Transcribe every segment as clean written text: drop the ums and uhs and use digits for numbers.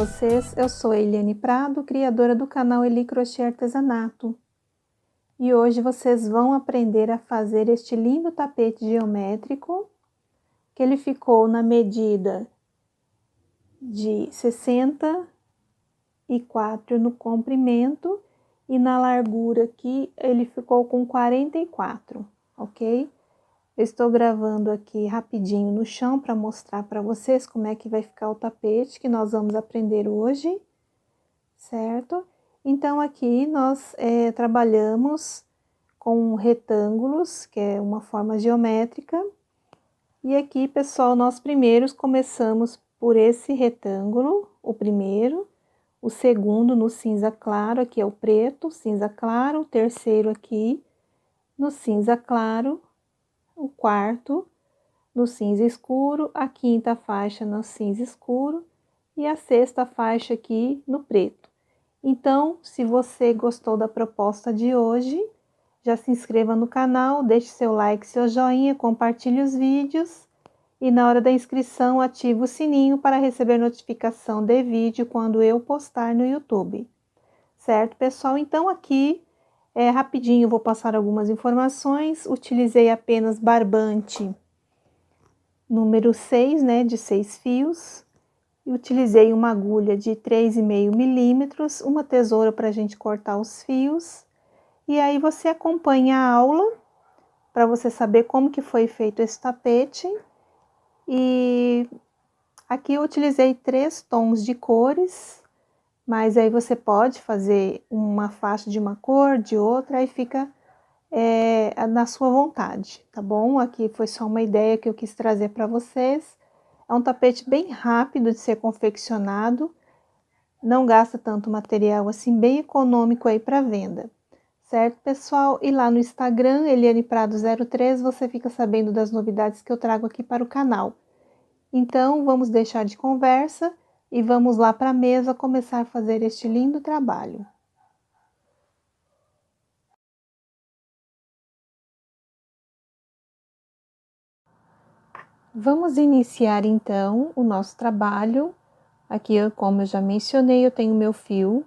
vocês? Eu sou a Eliane Prado, criadora do canal Eli Crochê Artesanato. E hoje vocês vão aprender a fazer este lindo tapete geométrico, que ele ficou na medida de 64 no comprimento e na largura aqui ele ficou com 44, ok? Eu estou gravando aqui rapidinho no chão para mostrar para vocês como é que vai ficar o tapete que nós vamos aprender hoje, certo? Então, aqui nós trabalhamos com retângulos, que é uma forma geométrica. E aqui, pessoal, nós primeiros começamos por esse retângulo, o primeiro, o segundo no cinza claro, aqui é o preto, cinza claro, o terceiro aqui no cinza claro, o quarto no cinza escuro, a quinta faixa no cinza escuro e a sexta faixa aqui no preto. Então, se você gostou da proposta de hoje, já se inscreva no canal, deixe seu like, seu joinha, compartilhe os vídeos e na hora da inscrição ative o sininho para receber notificação de vídeo quando eu postar no YouTube. Certo, pessoal? Então, aqui rapidinho vou passar algumas informações. Utilizei apenas barbante número 6, né, de 6 fios. E utilizei uma agulha de 3,5 milímetros, uma tesoura para a gente cortar os fios. E aí você acompanha a aula para você saber como que foi feito esse tapete. E aqui eu utilizei 3 tons de cores, mas aí você pode fazer uma faixa de uma cor, de outra, aí fica na sua vontade, tá bom? Aqui foi só uma ideia que eu quis trazer para vocês. É um tapete bem rápido de ser confeccionado, não gasta tanto material assim, bem econômico aí para venda. Certo, pessoal? E lá no Instagram, Eliane Prado 03, você fica sabendo das novidades que eu trago aqui para o canal. Então, vamos deixar de conversa e vamos lá para a mesa começar a fazer este lindo trabalho. Vamos iniciar então o nosso trabalho. Aqui, como eu já mencionei, eu tenho meu fio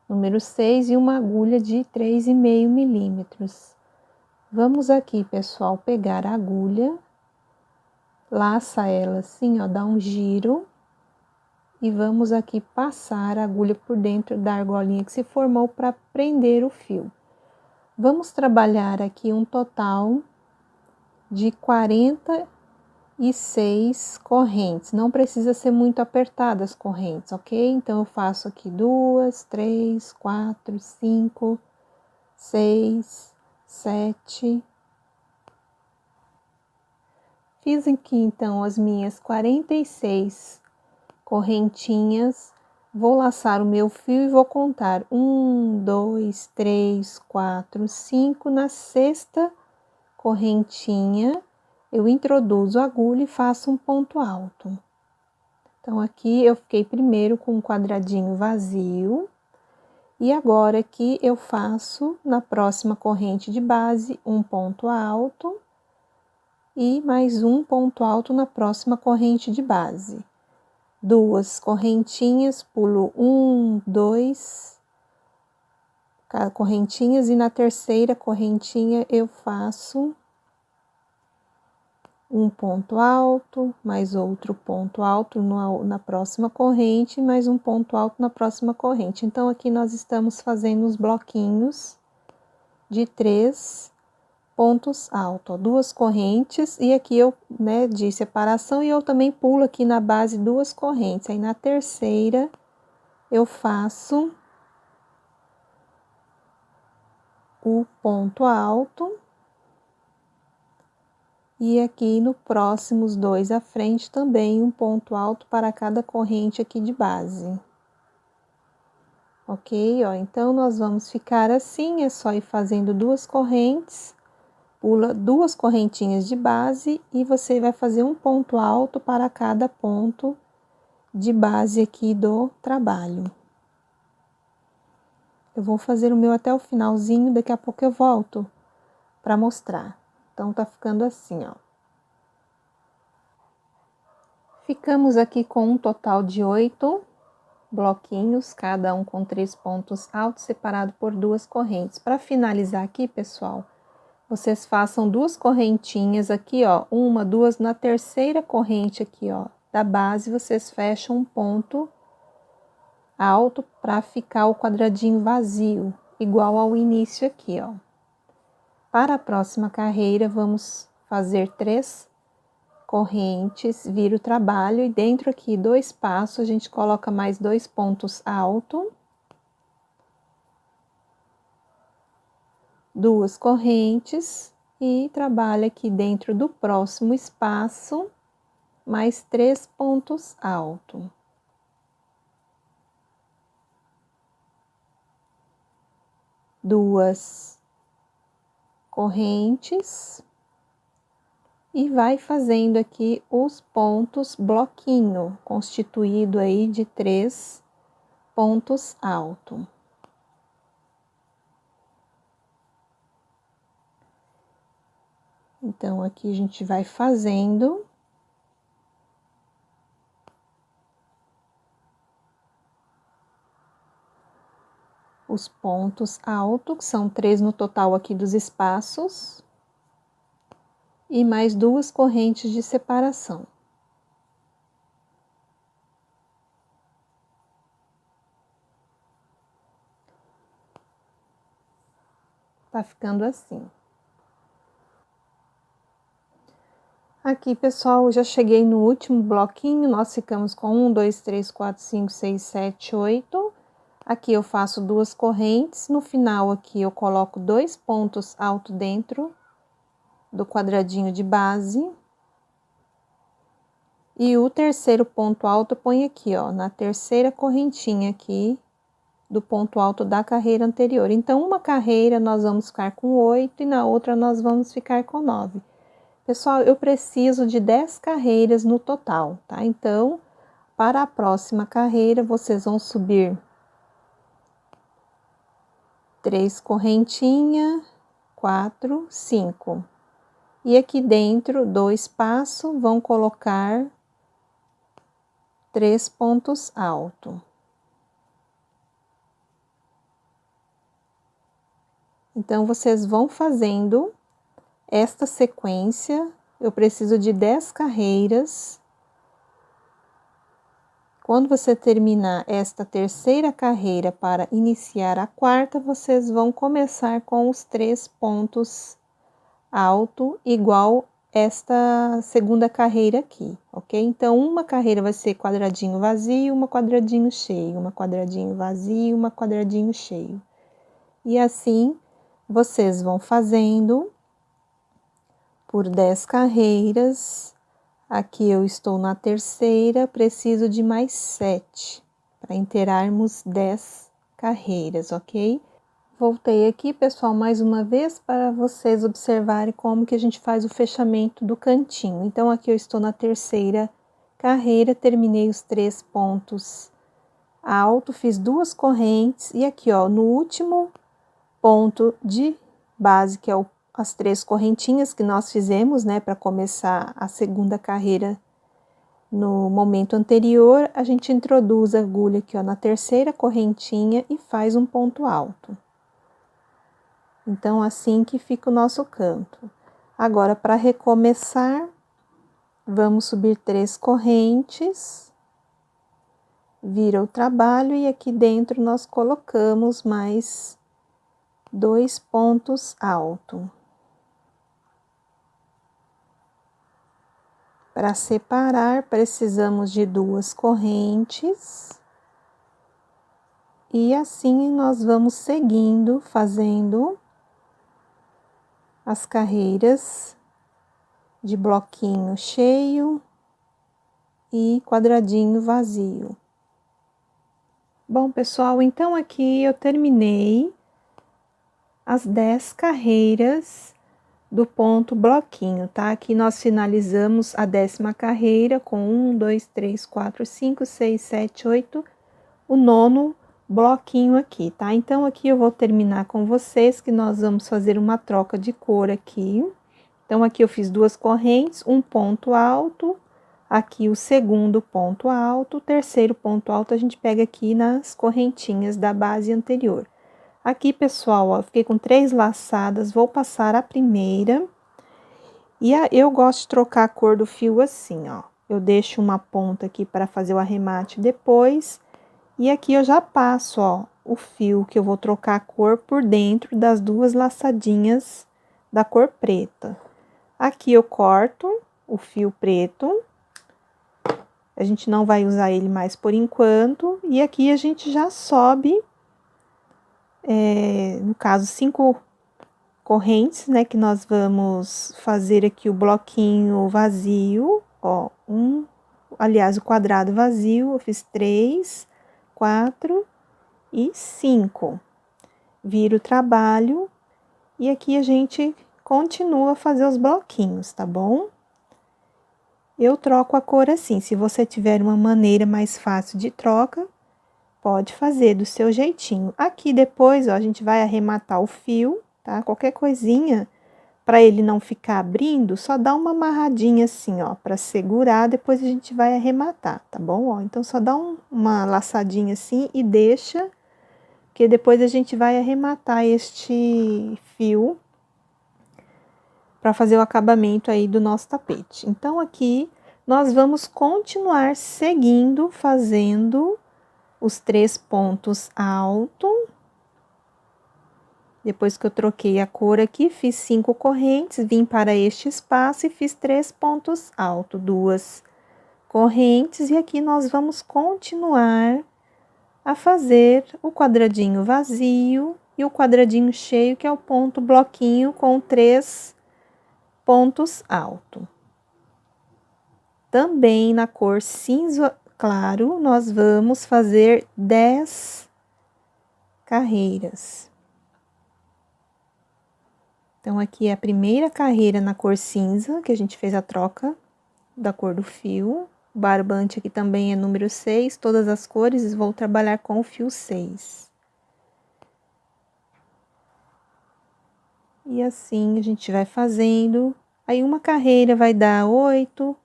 número 6 e uma agulha de 3,5 milímetros. Vamos aqui, pessoal, pegar a agulha, laça ela assim, ó, dá um giro e vamos aqui passar a agulha por dentro da argolinha que se formou para prender o fio. Vamos trabalhar aqui um total de 46 correntes, não precisa ser muito apertadas as correntes, ok? Então, eu faço aqui 2, 3, 4, 5, 6, 7. Fiz aqui, então, as minhas 46 correntinhas. Vou laçar o meu fio e vou contar 1, 2, 3, 4, 5. Na sexta correntinha, eu introduzo a agulha e faço um ponto alto. Então, aqui eu fiquei primeiro com um quadradinho vazio. E agora aqui eu faço, na próxima corrente de base, um ponto alto. E mais um ponto alto na próxima corrente de base. 2 correntinhas, pulo 1, 2 correntinhas e na terceira correntinha eu faço um ponto alto, mais outro ponto alto na próxima corrente, mais um ponto alto na próxima corrente. Então, aqui nós estamos fazendo os bloquinhos de 3 pontos altos, ó, 2 correntes, e aqui eu, né, de separação, e eu também pulo aqui na base 2 correntes. Aí, na terceira, eu faço o ponto alto. E aqui no próximos 2 à frente também um ponto alto para cada corrente aqui de base. Ok? Ó, então, nós vamos ficar assim, é só ir fazendo 2 correntes, pula 2 correntinhas de base e você vai fazer um ponto alto para cada ponto de base aqui do trabalho. Eu vou fazer o meu até o finalzinho, daqui a pouco eu volto para mostrar. Então, tá ficando assim, ó. Ficamos aqui com um total de 8 bloquinhos, cada um com 3 pontos altos, separado por 2 correntes. Para finalizar aqui, pessoal, vocês façam 2 correntinhas aqui, ó, 1, 2, na terceira corrente aqui, ó, da base, vocês fecham um ponto alto para ficar o quadradinho vazio, igual ao início aqui, ó. Para a próxima carreira, vamos fazer 3 correntes, vira o trabalho e dentro aqui do espaço a gente coloca mais 2 pontos altos, 2 correntes e trabalha aqui dentro do próximo espaço mais 3 pontos altos. Duas correntes e vai fazendo aqui os pontos bloquinho, constituído aí de 3 pontos altos. Então, aqui a gente vai fazendo os pontos altos, que são 3 no total aqui dos espaços, e mais 2 correntes de separação. Tá ficando assim. Aqui, pessoal, eu já cheguei no último bloquinho, nós ficamos com 1, 2, 3, 4, 5, 6, 7, 8. Aqui eu faço 2 correntes, no final aqui eu coloco 2 pontos altos dentro do quadradinho de base. E o terceiro ponto alto eu ponho aqui, ó, na terceira correntinha aqui do ponto alto da carreira anterior. Então, uma carreira nós vamos ficar com 8 e na outra nós vamos ficar com 9. Pessoal, eu preciso de 10 carreiras no total, tá? Então, para a próxima carreira, vocês vão subir 3 correntinhas, 4, 5. E aqui dentro do espaço, vão colocar 3 pontos altos. Então, vocês vão fazendo esta sequência, eu preciso de 10 carreiras. Quando você terminar esta terceira carreira para iniciar a quarta, vocês vão começar com os 3 pontos altos, igual esta segunda carreira aqui, ok? Então, uma carreira vai ser quadradinho vazio, uma quadradinho cheio, uma quadradinho vazio, uma quadradinho cheio. E assim, vocês vão fazendo por 10 carreiras. Aqui eu estou na terceira, preciso de mais 7 para inteirarmos 10 carreiras, ok? Voltei aqui, pessoal, mais uma vez para vocês observarem como que a gente faz o fechamento do cantinho. Então, aqui eu estou na terceira carreira, terminei os 3 pontos altos, fiz 2 correntes e aqui, ó, no último ponto de base, que é as 3 correntinhas que nós fizemos, né, para começar a segunda carreira no momento anterior, a gente introduz a agulha aqui, ó, na terceira correntinha e faz um ponto alto. Então, assim que fica o nosso canto. Agora, para recomeçar, vamos subir 3 correntes, vira o trabalho e aqui dentro nós colocamos mais 2 pontos altos. Para separar, precisamos de 2 correntes. E assim nós vamos seguindo, fazendo as carreiras de bloquinho cheio e quadradinho vazio. Bom, pessoal, então aqui eu terminei as 10 carreiras do ponto bloquinho, tá? Aqui nós finalizamos a 10ª carreira com 1, 2, 3, 4, 5, 6, 7, 8, o 9º bloquinho aqui, tá? Então, aqui eu vou terminar com vocês que nós vamos fazer uma troca de cor aqui. Então, aqui eu fiz 2 correntes, um ponto alto, aqui o segundo ponto alto, o terceiro ponto alto a gente pega aqui nas correntinhas da base anterior. Aqui, pessoal, ó, eu fiquei com 3 laçadas, vou passar a primeira. E eu gosto de trocar a cor do fio assim, ó. Eu deixo uma ponta aqui para fazer o arremate depois. E aqui eu já passo, ó, o fio que eu vou trocar a cor por dentro das 2 laçadinhas da cor preta. Aqui eu corto o fio preto. A gente não vai usar ele mais por enquanto. E aqui a gente já sobe, no caso, 5 correntes, né, que nós vamos fazer aqui o bloquinho vazio, ó, aliás, o quadrado vazio, eu fiz 3, 4 e 5. Viro o trabalho e aqui a gente continua a fazer os bloquinhos, tá bom? Eu troco a cor assim, se você tiver uma maneira mais fácil de troca, pode fazer do seu jeitinho. Aqui depois, ó, a gente vai arrematar o fio, tá? Qualquer coisinha, para ele não ficar abrindo, só dá uma amarradinha assim, ó, para segurar, depois a gente vai arrematar, tá bom? Ó, então, só dá uma laçadinha assim e deixa, que depois a gente vai arrematar este fio para fazer o acabamento aí do nosso tapete. Então, aqui, nós vamos continuar seguindo, fazendo os 3 pontos altos. Depois que eu troquei a cor aqui, fiz 5 correntes, vim para este espaço e fiz 3 pontos altos, 2 correntes, e aqui nós vamos continuar a fazer o quadradinho vazio e o quadradinho cheio, que é o ponto bloquinho com 3 pontos altos. Também na cor cinza claro, nós vamos fazer 10 carreiras. Então, aqui é a primeira carreira na cor cinza, que a gente fez a troca da cor do fio. O barbante aqui também é número 6, todas as cores vou trabalhar com o fio 6. E assim a gente vai fazendo. Aí, uma carreira vai dar 8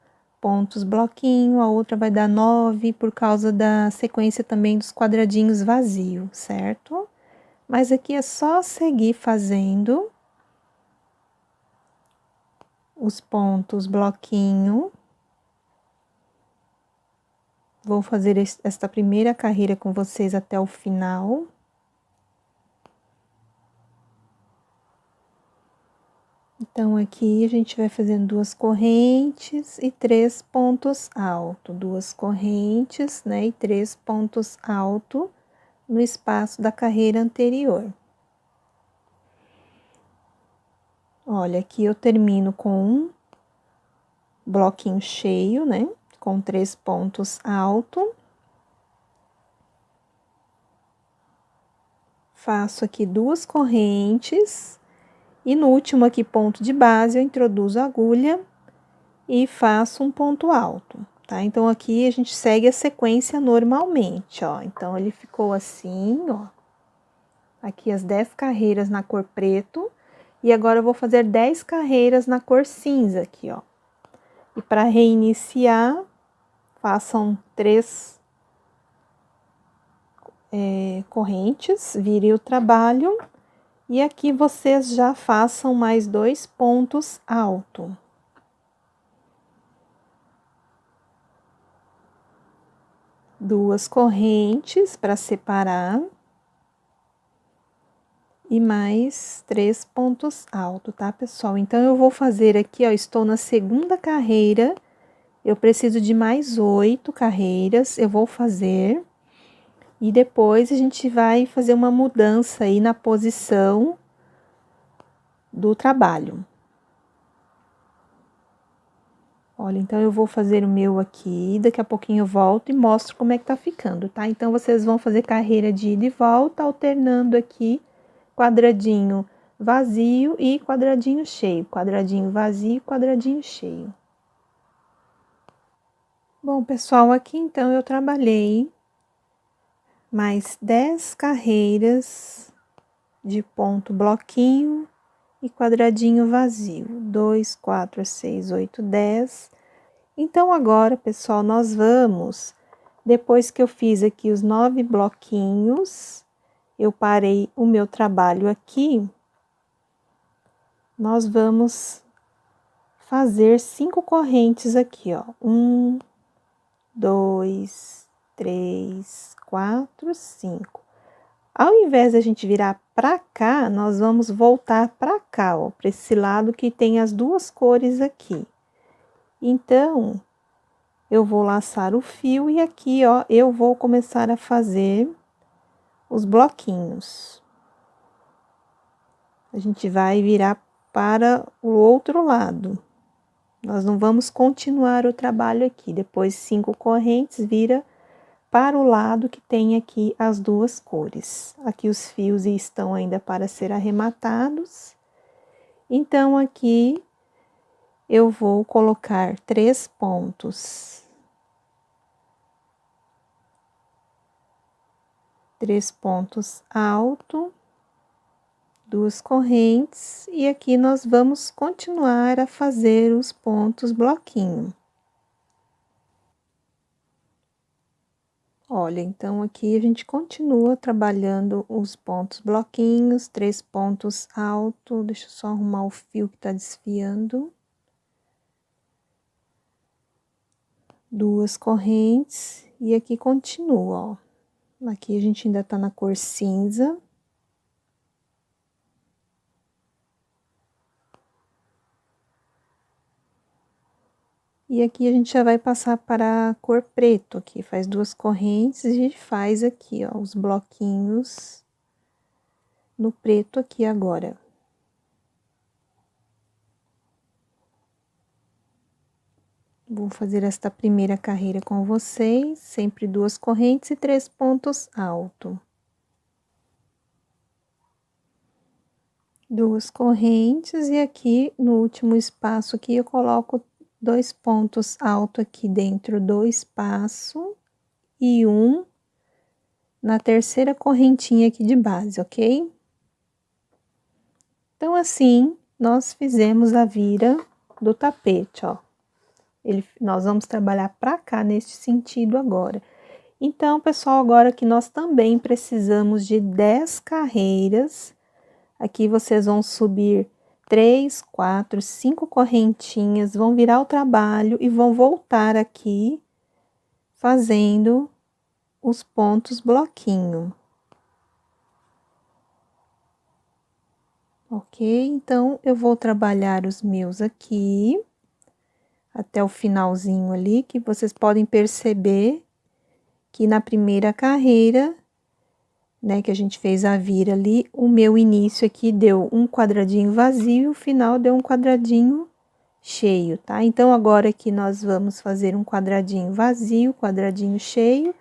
pontos bloquinho, a outra vai dar 9, por causa da sequência também dos quadradinhos vazios, certo? Mas aqui é só seguir fazendo os pontos bloquinho. Vou fazer esta primeira carreira com vocês até o final. Então, aqui a gente vai fazendo 2 correntes e 3 pontos altos. 2 correntes, né, e 3 pontos altos no espaço da carreira anterior. Olha, aqui eu termino com um bloquinho cheio, né, com 3 pontos altos. Faço aqui 2 correntes. E no último aqui, ponto de base, eu introduzo a agulha e faço um ponto alto, tá? Então, aqui a gente segue a sequência normalmente, ó. Então, ele ficou assim, ó. Aqui as 10 carreiras na cor preto. E agora eu vou fazer 10 carreiras na cor cinza aqui, ó. E para reiniciar, façam 3 correntes, virem o trabalho. E aqui vocês já façam mais 2 pontos altos. Duas correntes para separar. E mais 3 pontos altos, tá, pessoal? Então, eu vou fazer aqui, ó, estou na segunda carreira, eu preciso de mais 8 carreiras, eu vou fazer. E depois a gente vai fazer uma mudança aí na posição do trabalho. Olha, então eu vou fazer o meu aqui, daqui a pouquinho eu volto e mostro como é que tá ficando, tá? Então, vocês vão fazer carreira de ida e volta, alternando aqui quadradinho vazio e quadradinho cheio, quadradinho vazio, quadradinho cheio. Bom, pessoal, aqui então eu trabalhei mais 10 carreiras de ponto bloquinho e quadradinho vazio. 2, 4, 6, 8, 10. Então, agora, pessoal, nós vamos, depois que eu fiz aqui os 9 bloquinhos, eu parei o meu trabalho aqui, nós vamos fazer 5 correntes aqui, ó. 1, 2, 3, 4, 5. Ao invés de a gente virar pra cá, nós vamos voltar pra cá, ó, pra esse lado que tem as duas cores aqui. Então, eu vou laçar o fio e aqui, ó, eu vou começar a fazer os bloquinhos. A gente vai virar para o outro lado. Nós não vamos continuar o trabalho aqui. Depois, 5 correntes, vira para o lado que tem aqui as duas cores. Aqui os fios estão ainda para ser arrematados. Então, aqui eu vou colocar 3 pontos. 3 pontos alto, 2 correntes, e aqui nós vamos continuar a fazer os pontos bloquinho. Olha, então aqui a gente continua trabalhando os pontos bloquinhos, 3 pontos alto, deixa eu só arrumar o fio que tá desfiando. 2 correntes, e aqui continua, ó. Aqui a gente ainda tá na cor cinza. E aqui a gente já vai passar para a cor preto aqui, faz 2 correntes e a gente faz aqui, ó, os bloquinhos no preto aqui agora. Vou fazer esta primeira carreira com vocês, sempre 2 correntes e 3 pontos alto. 2 correntes e aqui no último espaço aqui eu coloco 2 pontos alto aqui dentro do espaço e 1 na terceira correntinha aqui de base, ok? Então, assim, nós fizemos a vira do tapete, ó. Nós vamos trabalhar pra cá neste sentido agora. Então, pessoal, agora que nós também precisamos de 10 carreiras, aqui vocês vão subir 3, 4, 5 correntinhas, vão virar o trabalho e vão voltar aqui fazendo os pontos bloquinho. Ok? Então, eu vou trabalhar os meus aqui, até o finalzinho ali, que vocês podem perceber que na primeira carreira, né, que a gente fez a vira ali, o meu início aqui deu um quadradinho vazio, o final deu um quadradinho cheio, tá? Então, agora aqui nós vamos fazer um quadradinho vazio, quadradinho cheio,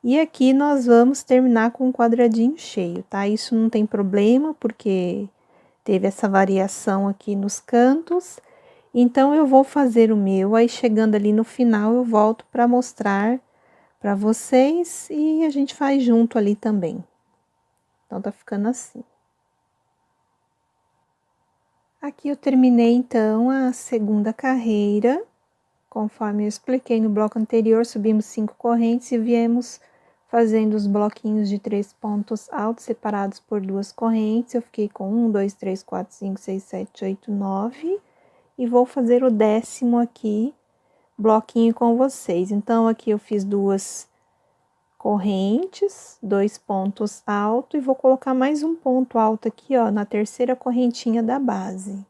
e aqui nós vamos terminar com um quadradinho cheio, tá? Isso não tem problema, porque teve essa variação aqui nos cantos. Então, eu vou fazer o meu, aí chegando ali no final eu volto para mostrar para vocês e a gente faz junto ali também. Então, tá ficando assim. Aqui eu terminei, então, a segunda carreira. Conforme eu expliquei no bloco anterior, subimos 5 correntes e viemos fazendo os bloquinhos de 3 pontos altos separados por 2 correntes. Eu fiquei com 1, 2, 3, 4, 5, 6, 7, 8, 9. E vou fazer o 10º aqui, bloquinho com vocês. Então, aqui eu fiz 2 correntes, 2 pontos altos, e vou colocar mais um ponto alto aqui, ó, na terceira correntinha da base.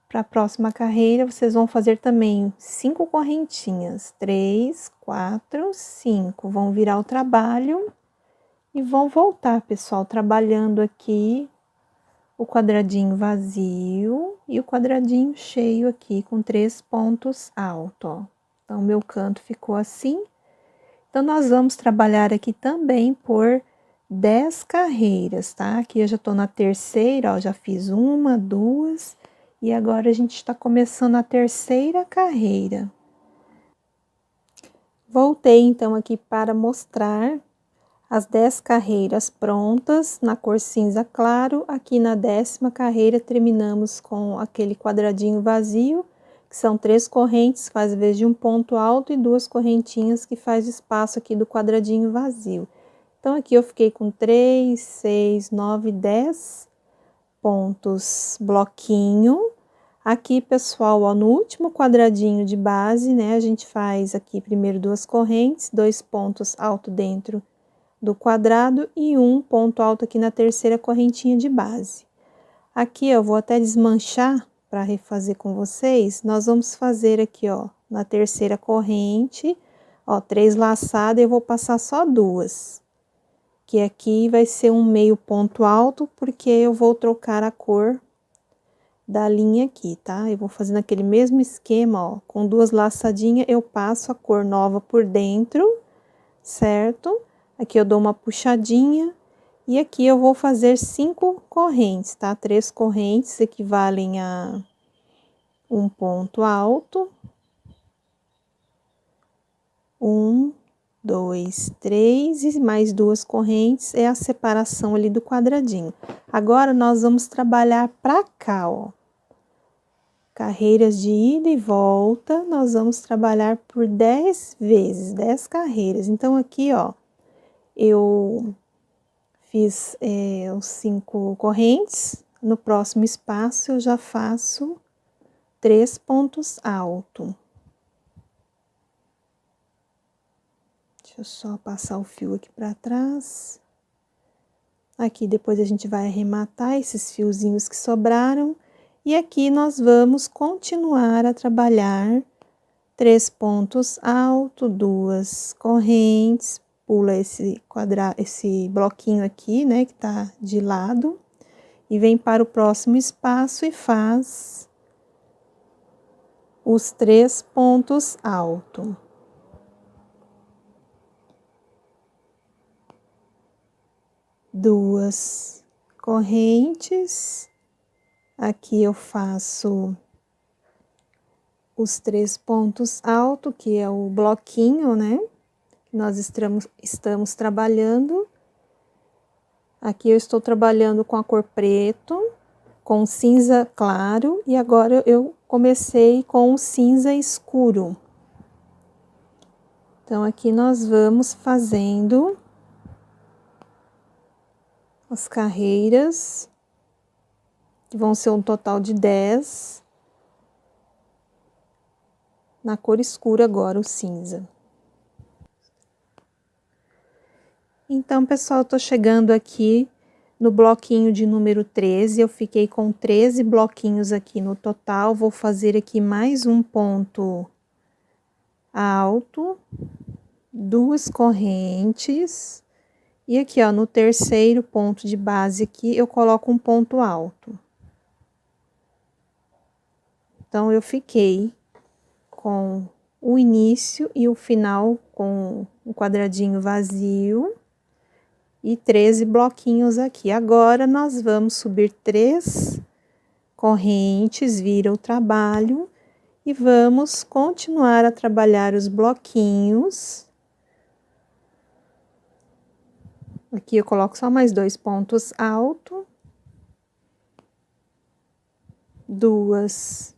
Para a próxima carreira, vocês vão fazer também 5 correntinhas, 3, 4, 5. Vão virar o trabalho e vão voltar, pessoal, trabalhando aqui o quadradinho vazio e o quadradinho cheio aqui com 3 pontos altos, ó. Então, meu canto ficou assim. Então, nós vamos trabalhar aqui também por 10 carreiras, tá? Aqui eu já tô na terceira, ó, já fiz 1, 2, e agora a gente tá começando a terceira carreira. Voltei, então, aqui para mostrar as 10 carreiras prontas na cor cinza claro. Aqui na 10ª carreira terminamos com aquele quadradinho vazio, que são 3 correntes, faz vez de um ponto alto e 2 correntinhas que faz espaço aqui do quadradinho vazio. Então, aqui eu fiquei com 3, 6, 9, 10 pontos bloquinho. Aqui, pessoal, ó, no último quadradinho de base, né, a gente faz aqui primeiro 2 correntes, 2 pontos alto dentro do quadrado e um ponto alto aqui na terceira correntinha de base. Aqui, eu vou até desmanchar para refazer com vocês. Nós vamos fazer aqui, ó, na terceira corrente, ó, 3 laçadas, eu vou passar só 2. Que aqui vai ser um meio ponto alto, porque eu vou trocar a cor da linha aqui, tá? Eu vou fazendo aquele mesmo esquema, ó, com 2 laçadinhas, eu passo a cor nova por dentro, certo? Aqui eu dou uma puxadinha, e aqui eu vou fazer 5 correntes, tá? 3 correntes equivalem a um ponto alto. 1, 2, 3, e mais 2 correntes é a separação ali do quadradinho. Agora, nós vamos trabalhar pra cá, ó. Carreiras de ida e volta, nós vamos trabalhar por 10 vezes, 10 carreiras. Então, aqui, ó, eu fiz os 5 correntes, no próximo espaço eu já faço 3 pontos altos. Deixa eu só passar o fio aqui pra trás. Aqui, depois a gente vai arrematar esses fiozinhos que sobraram. E aqui nós vamos continuar a trabalhar 3 pontos altos, 2 correntes, pula esse bloquinho aqui, né, que tá de lado, e vem para o próximo espaço e faz os 3 pontos altos. Duas correntes. Aqui eu faço os 3 pontos altos, que é o bloquinho, né? Que nós estamos trabalhando. Aqui eu estou trabalhando com a cor preto, com cinza claro, e agora eu comecei com o cinza escuro. Então, aqui nós vamos fazendo as carreiras, que vão ser um total de 10. Na cor escura agora, o cinza. Então, pessoal, eu tô chegando aqui no bloquinho de número 13, eu fiquei com 13 bloquinhos aqui no total, vou fazer aqui mais um ponto alto, 2 correntes, e aqui, ó, no terceiro ponto de base aqui, eu coloco um ponto alto. Então, eu fiquei com o início e o final com o quadradinho vazio e 13 bloquinhos aqui. Agora, nós vamos subir 3 correntes, vira o trabalho, e vamos continuar a trabalhar os bloquinhos. Aqui eu coloco só mais 2 pontos altos, 2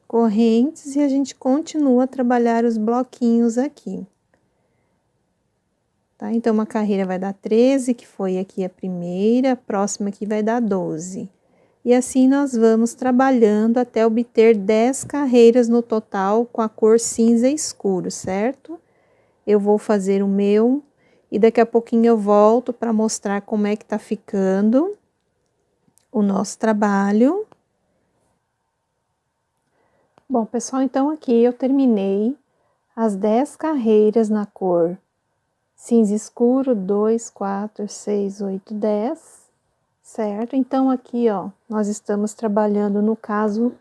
correntes, e a gente continua a trabalhar os bloquinhos aqui. Tá? Então, uma carreira vai dar 13, que foi aqui a primeira, a próxima aqui vai dar 12. E assim nós vamos trabalhando até obter 10 carreiras no total com a cor cinza escuro, certo? Eu vou fazer o meu e daqui a pouquinho eu volto para mostrar como é que tá ficando o nosso trabalho. Bom, pessoal, então aqui eu terminei as 10 carreiras na cor cinza escuro, 2, 4, 6, 8, 10, certo? Então, aqui, ó, nós estamos trabalhando, no caso,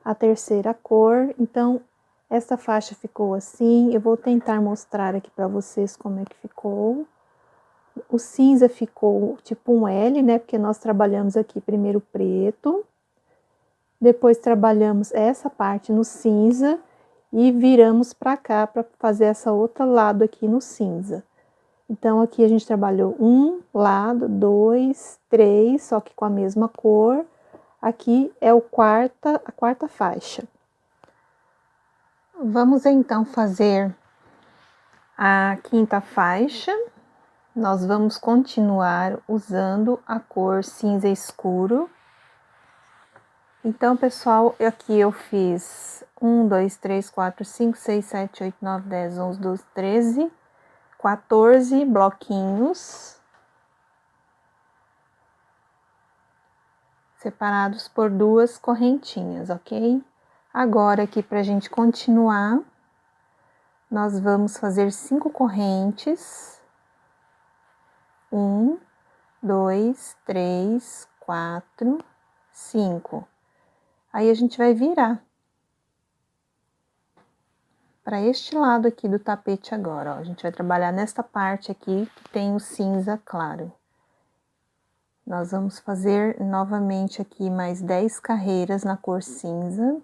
a terceira cor. Então, essa faixa ficou assim. Eu vou tentar mostrar aqui para vocês como é que ficou. O cinza ficou tipo um L, né? Porque nós trabalhamos aqui primeiro preto, depois trabalhamos essa parte no cinza e viramos para cá para fazer essa outra lado aqui no cinza. Então, aqui a gente trabalhou um lado, 2, 3, só que com a mesma cor. Aqui é a quarta faixa. Vamos então fazer a quinta faixa. Nós vamos continuar usando a cor cinza escuro. Então, pessoal, aqui eu fiz 1, 2, 3, 4, 5, 6, 7, 8, 9, 10, 11, 12, 13, 14 bloquinhos, separados por duas correntinhas, ok? Agora, aqui pra gente continuar, nós vamos fazer 5 correntes. 1, 2, 3, 4, 5. Aí a gente vai virar para este lado aqui do tapete agora, ó. A gente vai trabalhar nesta parte aqui que tem o cinza claro. Nós vamos fazer novamente aqui mais 10 carreiras na cor cinza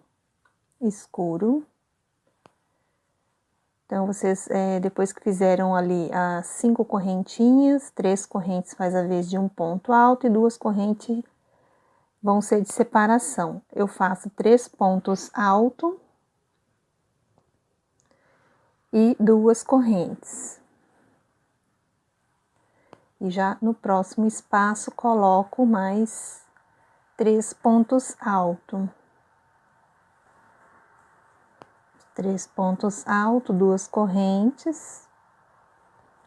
escuro. Então, vocês, depois que fizeram ali as 5 correntinhas, 3 correntes faz a vez de um ponto alto e 2 correntes vão ser de separação. Eu faço 3 pontos altos e 2 correntes. E já no próximo espaço coloco mais 3 pontos altos. 3 pontos altos, 2 correntes.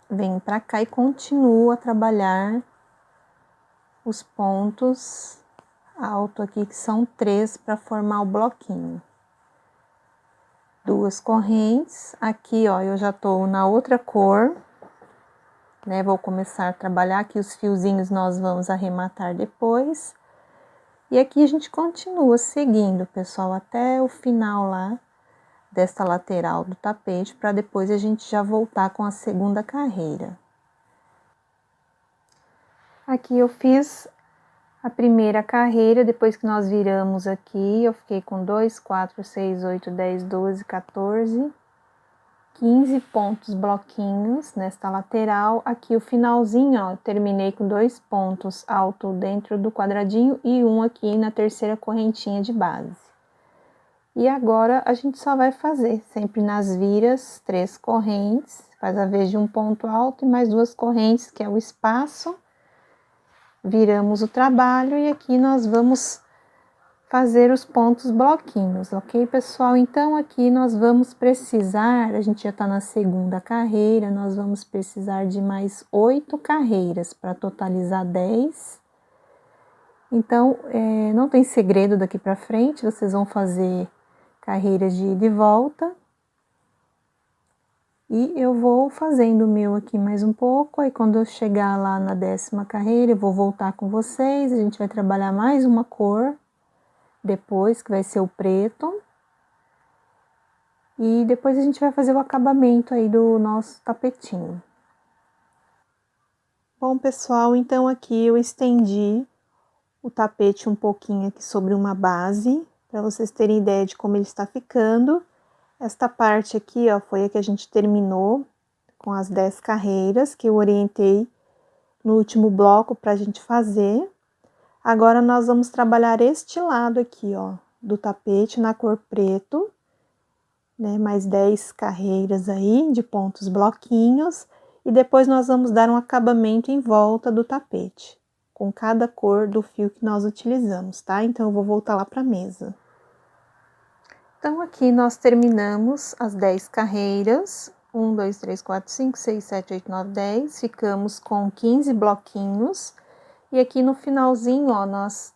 Venho para cá e continuo a trabalhar os pontos altos aqui, que são 3 para formar o bloquinho. 2 correntes. Aqui, ó, eu já tô na outra cor, né? Vou começar a trabalhar aqui os fiozinhos, nós vamos arrematar depois. E aqui a gente continua seguindo, pessoal, até o final lá desta lateral do tapete, para depois a gente já voltar com a segunda carreira. Aqui eu fiz a primeira carreira, depois que nós viramos aqui, eu fiquei com 2, 4, 6, 8, 10, 12, 14, 15 pontos bloquinhos nesta lateral. Aqui o finalzinho, ó, terminei com 2 pontos altos dentro do quadradinho e um aqui na terceira correntinha de base. E agora a gente só vai fazer sempre nas viras 3 correntes, faz a vez de um ponto alto e mais 2 correntes, que é o espaço. Viramos o trabalho e aqui nós vamos fazer os pontos bloquinhos, ok, pessoal? Então, aqui nós vamos precisar, a gente já tá na segunda carreira, nós vamos precisar de mais 8 carreiras para totalizar 10. Então, não tem segredo daqui para frente, vocês vão fazer carreiras de ida e volta. E eu vou fazendo o meu aqui mais um pouco, aí quando eu chegar lá na 10ª carreira, eu vou voltar com vocês, a gente vai trabalhar mais uma cor, depois, que vai ser o preto. E depois a gente vai fazer o acabamento aí do nosso tapetinho. Bom, pessoal, então aqui eu estendi o tapete um pouquinho aqui sobre uma base, para vocês terem ideia de como ele está ficando. Esta parte aqui, ó, foi a que a gente terminou com as 10 carreiras, que eu orientei no último bloco para a gente fazer. Agora, nós vamos trabalhar este lado aqui, ó, do tapete na cor preto, né? Mais 10 carreiras aí de pontos bloquinhos. E depois nós vamos dar um acabamento em volta do tapete, com cada cor do fio que nós utilizamos, tá? Então, eu vou voltar lá para a mesa. Então, aqui nós terminamos as 10 carreiras, 1, 2, 3, 4, 5, 6, 7, 8, 9, 10, ficamos com 15 bloquinhos, e aqui no finalzinho, ó, nós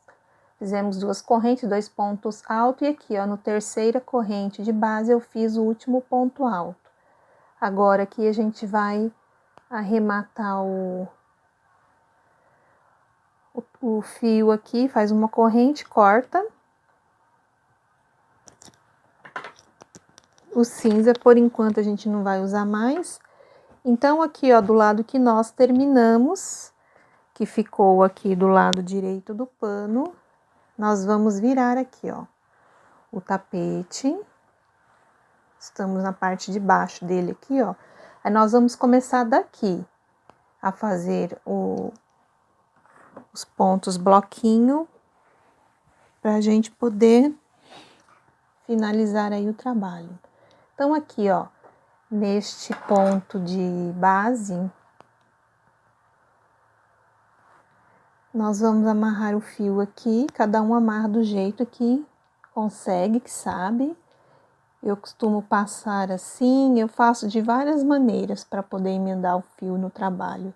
fizemos 2 correntes, 2 pontos altos, e aqui, ó, no terceira corrente de base, eu fiz o último ponto alto. Agora, aqui a gente vai arrematar o fio aqui, faz uma corrente, corta. O cinza, por enquanto, a gente não vai usar mais. Então, aqui, ó, do lado que nós terminamos, que ficou aqui do lado direito do pano, nós vamos virar aqui, ó, o tapete. Estamos na parte de baixo dele aqui, ó. Aí, nós vamos começar daqui a fazer os pontos bloquinho, pra gente poder finalizar aí o trabalho. Então, aqui, ó, neste ponto de base, nós vamos amarrar o fio aqui, cada um amarra do jeito que consegue, que sabe. Eu costumo passar assim, eu faço de várias maneiras para poder emendar o fio no trabalho.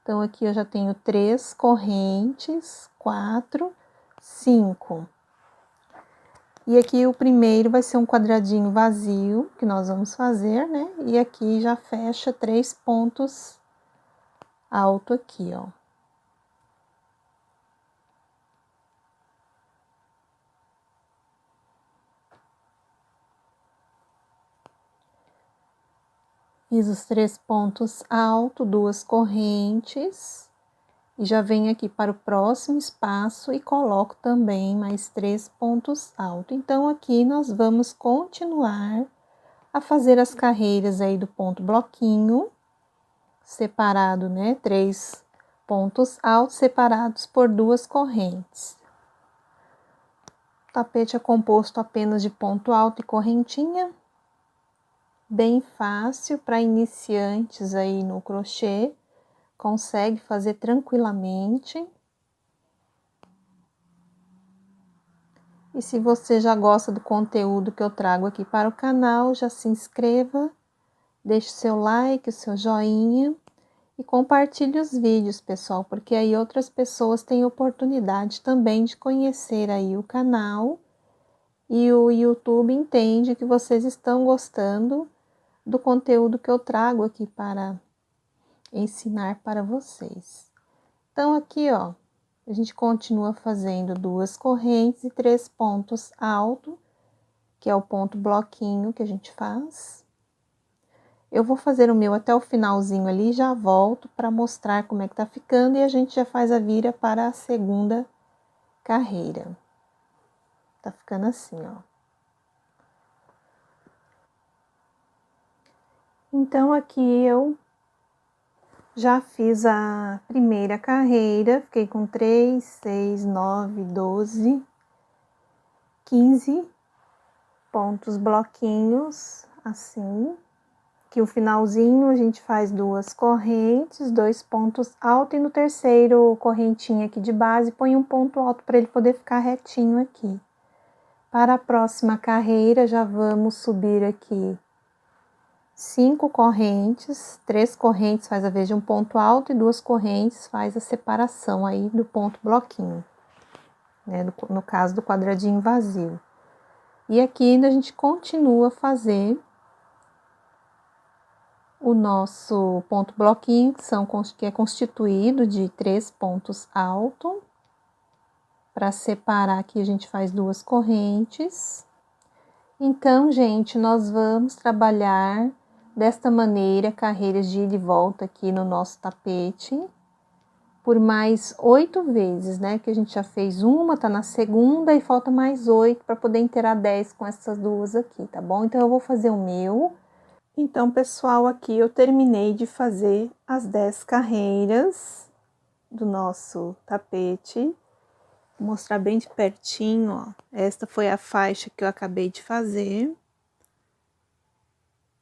Então, aqui eu já tenho 3 correntes, 4, 5. E aqui o primeiro vai ser um quadradinho vazio, que nós vamos fazer, né? E aqui já fecha 3 pontos alto aqui, ó. Fiz os 3 pontos altos, 2 correntes. E já venho aqui para o próximo espaço e coloco também mais 3 pontos altos. Então, aqui nós vamos continuar a fazer as carreiras aí do ponto bloquinho, separado, né? 3 pontos altos separados por 2 correntes. O tapete é composto apenas de ponto alto e correntinha. Bem fácil para iniciantes aí no crochê. Consegue fazer tranquilamente. E se você já gosta do conteúdo que eu trago aqui para o canal, já se inscreva, deixe seu like, o seu joinha e compartilhe os vídeos, pessoal, porque aí outras pessoas têm oportunidade também de conhecer aí o canal e o YouTube entende que vocês estão gostando do conteúdo que eu trago aqui para ensinar para vocês. Então, aqui, ó, a gente continua fazendo 2 correntes e 3 pontos altos, que é o ponto bloquinho que a gente faz. Eu vou fazer o meu até o finalzinho ali, já volto para mostrar como é que tá ficando e a gente já faz a vira para a segunda carreira. Tá ficando assim, ó. Então, aqui eu já fiz a primeira carreira, fiquei com 3, 6, 9, 12, 15 pontos bloquinhos, assim. Que o finalzinho a gente faz 2 correntes, 2 pontos altos e no terceiro correntinha aqui de base põe um ponto alto para ele poder ficar retinho aqui. Para a próxima carreira já vamos subir aqui 5 correntes, 3 correntes faz a vez de um ponto alto e 2 correntes faz a separação aí do ponto bloquinho, né? No caso do quadradinho vazio. E aqui ainda a gente continua a fazer o nosso ponto bloquinho, que é constituído de 3 pontos altos. Para separar aqui, a gente faz 2 correntes. Então, gente, nós vamos trabalhar desta maneira, carreiras de ida e volta aqui no nosso tapete, por mais 8 vezes, né? Que a gente já fez uma, tá na segunda e falta mais 8 para poder inteirar 10 com essas duas aqui, tá bom? Então, eu vou fazer o meu. Então, pessoal, aqui eu terminei de fazer as 10 carreiras do nosso tapete. Vou mostrar bem de pertinho, ó. Esta foi a faixa que eu acabei de fazer.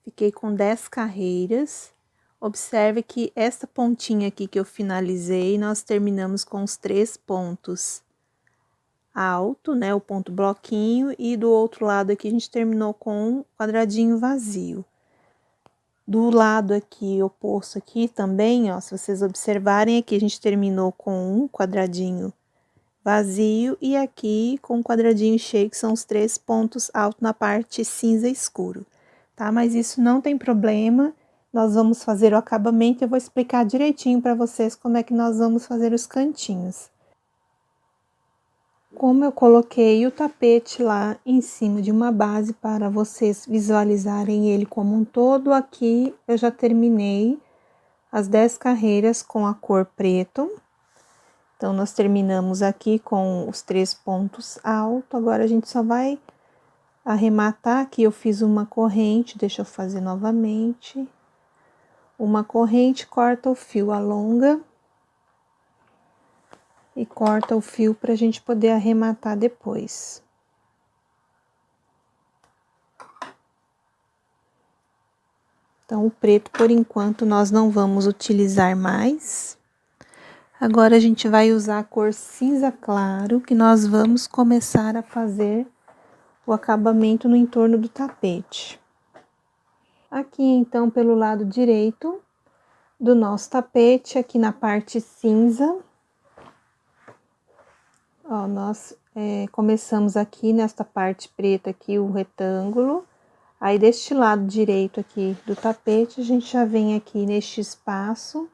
Fiquei com 10 carreiras. Observe que esta pontinha aqui que eu finalizei, nós terminamos com os 3 pontos alto, né? O ponto bloquinho, e do outro lado aqui a gente terminou com um quadradinho vazio. Do lado aqui, oposto aqui também, ó, se vocês observarem aqui, a gente terminou com um quadradinho vazio e aqui com um quadradinho cheio, que são os 3 pontos altos na parte cinza escuro, tá? Mas isso não tem problema, nós vamos fazer o acabamento, eu vou explicar direitinho para vocês como é que nós vamos fazer os cantinhos. Como eu coloquei o tapete lá em cima de uma base para vocês visualizarem ele como um todo, aqui eu já terminei as 10 carreiras com a cor preto. Então, nós terminamos aqui com os 3 pontos altos, agora a gente só vai arrematar. Aqui eu fiz uma corrente, deixa eu fazer novamente. Uma corrente, corta o fio, alonga. E corta o fio para a gente poder arrematar depois. Então, o preto, por enquanto, nós não vamos utilizar mais. Agora, a gente vai usar a cor cinza claro, que nós vamos começar a fazer o acabamento no entorno do tapete. Aqui, então, pelo lado direito do nosso tapete, aqui na parte cinza, ó, nós começamos aqui nesta parte preta aqui, o retângulo. Aí, deste lado direito aqui do tapete, a gente já vem aqui neste espaço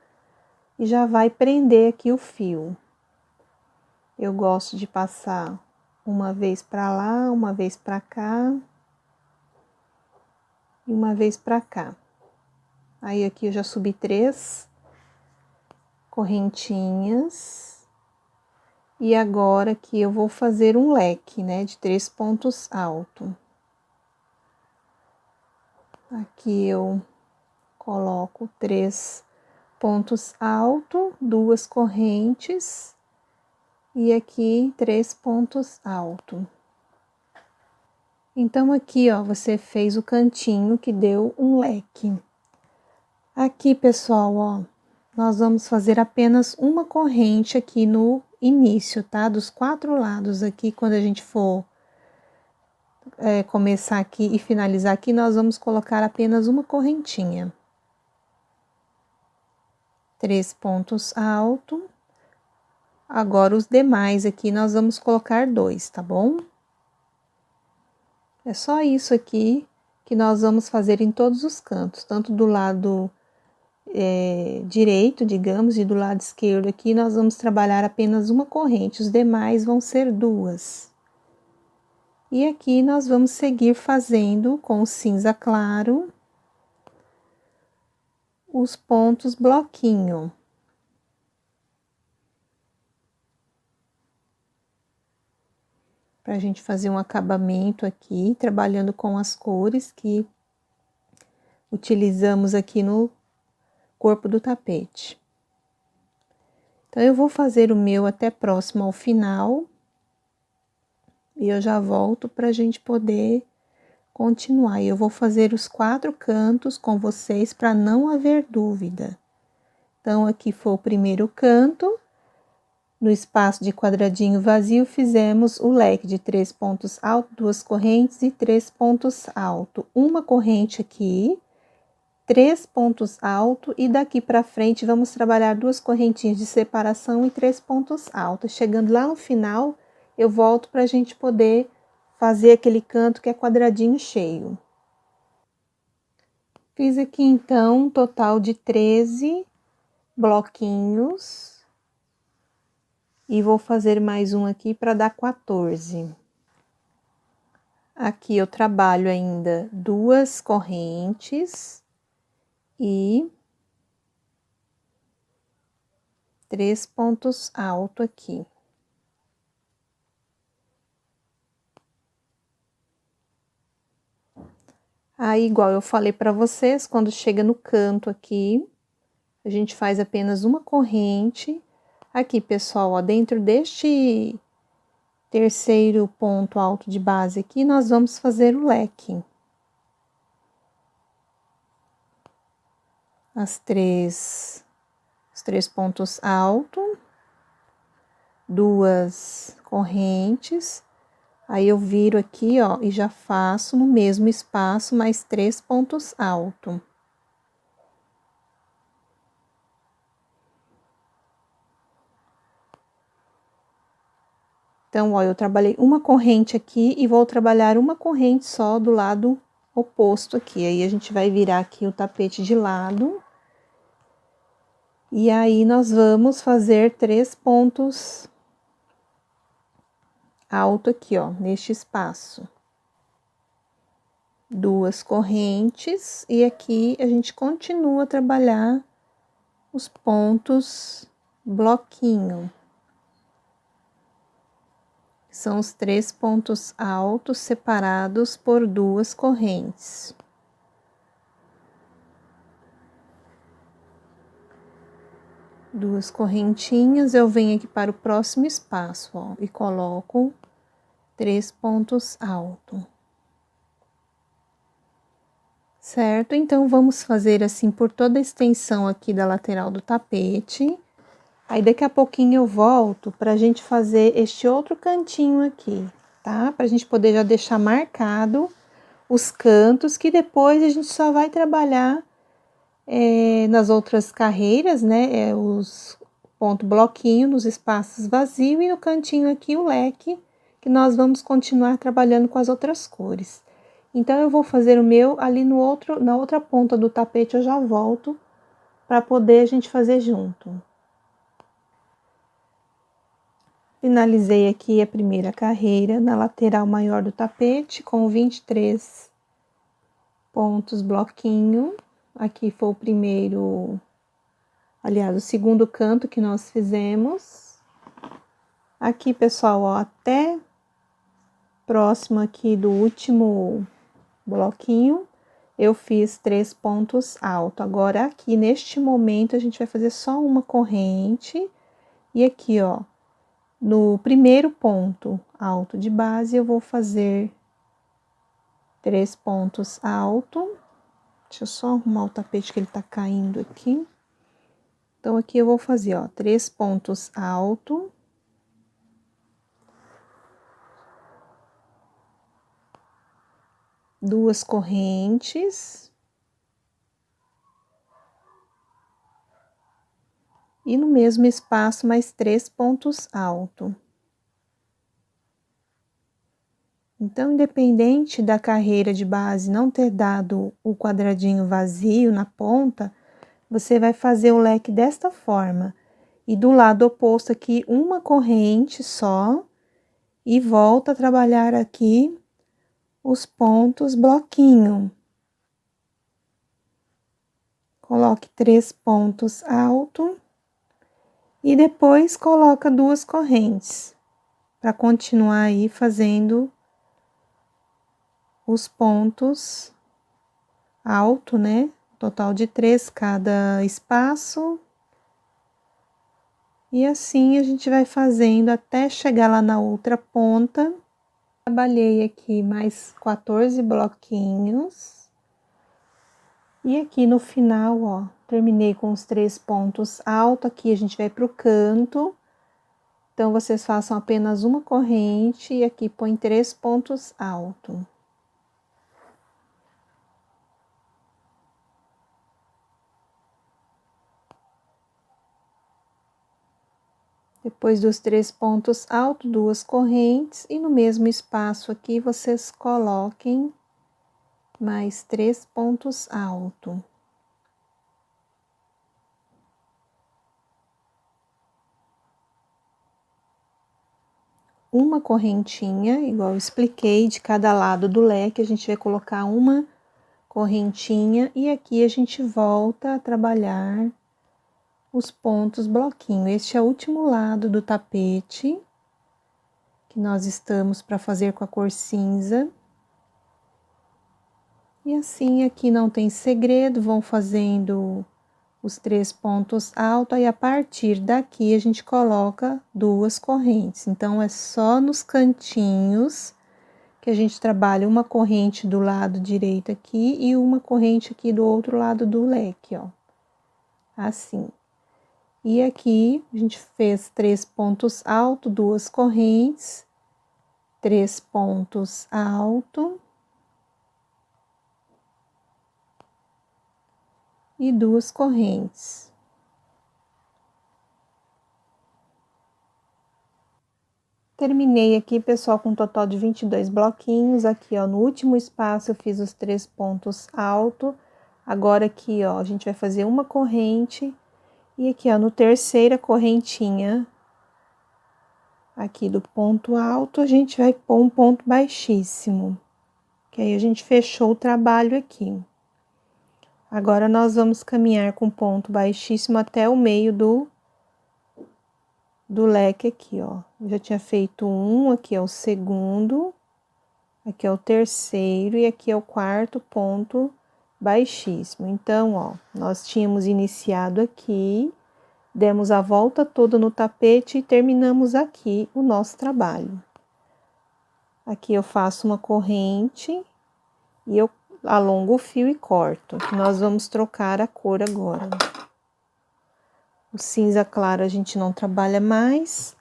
e já vai prender aqui o fio. Eu gosto de passar uma vez pra lá, uma vez pra cá e uma vez pra cá. Aí, aqui eu já subi 3 correntinhas. E agora aqui eu vou fazer um leque, né, de 3 pontos altos. Aqui eu coloco 3 pontos altos, 2 correntes, e aqui 3 pontos altos. Então, aqui, ó, você fez o cantinho que deu um leque. Aqui, pessoal, ó, nós vamos fazer apenas uma corrente aqui no início, tá? Dos 4 lados aqui, quando a gente for começar aqui e finalizar aqui, nós vamos colocar apenas uma correntinha. 3 pontos altos. Agora, os demais aqui, nós vamos colocar 2, tá bom? É só isso aqui que nós vamos fazer em todos os cantos, tanto do lado direito, digamos, e do lado esquerdo aqui, nós vamos trabalhar apenas uma corrente, os demais vão ser 2. E aqui nós vamos seguir fazendo com o cinza claro os pontos bloquinho. Pra gente fazer um acabamento aqui, trabalhando com as cores que utilizamos aqui no corpo do tapete. Então, eu vou fazer o meu até próximo ao final. E eu já volto pra gente poder continuar. E eu vou fazer os 4 cantos com vocês para não haver dúvida. Então, aqui foi o primeiro canto. No espaço de quadradinho vazio, fizemos o leque de 3 pontos altos, 2 correntes e 3 pontos altos. Uma corrente aqui, 3 pontos altos, e daqui para frente vamos trabalhar 2 correntinhas de separação e 3 pontos altos. Chegando lá no final, eu volto para a gente poder fazer aquele canto que é quadradinho cheio. Fiz aqui, então, um total de 13 bloquinhos. E vou fazer mais um aqui para dar 14. Aqui eu trabalho ainda 2 correntes e 3 pontos altos aqui. Aí, igual eu falei para vocês, quando chega no canto aqui, a gente faz apenas uma corrente. Aqui, pessoal, ó, dentro deste terceiro ponto alto de base aqui, nós vamos fazer o leque. Os 3 pontos altos, 2 correntes, aí eu viro aqui, ó, e já faço no mesmo espaço mais 3 pontos altos. Então, ó, eu trabalhei uma corrente aqui e vou trabalhar uma corrente só do lado oposto aqui. Aí, a gente vai virar aqui o tapete de lado. E aí, nós vamos fazer 3 pontos altos aqui, ó, neste espaço. 2 correntes, e aqui a gente continua a trabalhar os pontos bloquinho. São os 3 pontos altos separados por 2 correntes. Duas correntinhas, eu venho aqui para o próximo espaço, ó, e coloco 3 pontos altos. Certo? Então, vamos fazer assim por toda a extensão aqui da lateral do tapete. Aí, daqui a pouquinho eu volto pra gente fazer este outro cantinho aqui, tá? Pra gente poder já deixar marcado os cantos, que depois a gente só vai trabalhar nas outras carreiras, né? Os ponto bloquinho nos espaços vazios e no cantinho aqui o leque, que nós vamos continuar trabalhando com as outras cores. Então, eu vou fazer o meu ali na outra ponta do tapete, eu já volto para poder a gente fazer junto. Finalizei aqui a primeira carreira na lateral maior do tapete com 23 pontos bloquinho. Aqui foi o primeiro, aliás, o segundo canto que nós fizemos. Aqui, pessoal, ó, até próximo aqui do último bloquinho, eu fiz 3 pontos altos. Agora, aqui, neste momento, a gente vai fazer só uma corrente. E aqui, ó, no primeiro ponto alto de base, eu vou fazer 3 pontos altos. Deixa eu só arrumar o tapete que ele tá caindo aqui. Então, aqui eu vou fazer, ó, 3 pontos altos. Duas correntes. E no mesmo espaço, mais 3 pontos altos. Então, independente da carreira de base não ter dado o quadradinho vazio na ponta, você vai fazer o leque desta forma. E do lado oposto aqui, uma corrente só, e volta a trabalhar aqui os pontos bloquinho. Coloque 3 pontos altos e depois coloca 2 correntes, para continuar aí fazendo os pontos alto, né? Total de 3 cada espaço. E assim a gente vai fazendo até chegar lá na outra ponta. Trabalhei aqui mais 14 bloquinhos. E aqui no final, ó, terminei com os 3 pontos altos. Aqui a gente vai pro canto. Então, vocês façam apenas uma corrente e aqui põe 3 pontos altos. Depois dos 3 pontos altos, 2 correntes, e no mesmo espaço aqui, vocês coloquem mais 3 pontos altos. Uma correntinha, igual eu expliquei, de cada lado do leque, a gente vai colocar uma correntinha, e aqui a gente volta a trabalhar os pontos bloquinho. Este é o último lado do tapete que nós estamos para fazer com a cor cinza. E assim, aqui não tem segredo, vão fazendo os 3 pontos altos, e a partir daqui a gente coloca 2 correntes. Então, é só nos cantinhos que a gente trabalha uma corrente do lado direito aqui e uma corrente aqui do outro lado do leque, ó. Assim. E aqui, a gente fez 3 pontos altos, 2 correntes, 3 pontos altos e 2 correntes. Terminei aqui, pessoal, com um total de 22 bloquinhos. Aqui, ó, no último espaço eu fiz os 3 pontos altos. Agora aqui, ó, a gente vai fazer uma corrente. E aqui, ó, no terceira correntinha, aqui do ponto alto, a gente vai pôr um ponto baixíssimo. Que aí a gente fechou o trabalho aqui. Agora, nós vamos caminhar com ponto baixíssimo até o meio do leque aqui, ó. Eu já tinha feito um, aqui é o segundo, aqui é o terceiro e aqui é o quarto ponto baixíssimo. Então, ó, nós tínhamos iniciado aqui, demos a volta toda no tapete e terminamos aqui o nosso trabalho. Aqui eu faço uma corrente e eu alongo o fio e corto. Nós vamos trocar a cor agora. O cinza claro a gente não trabalha mais.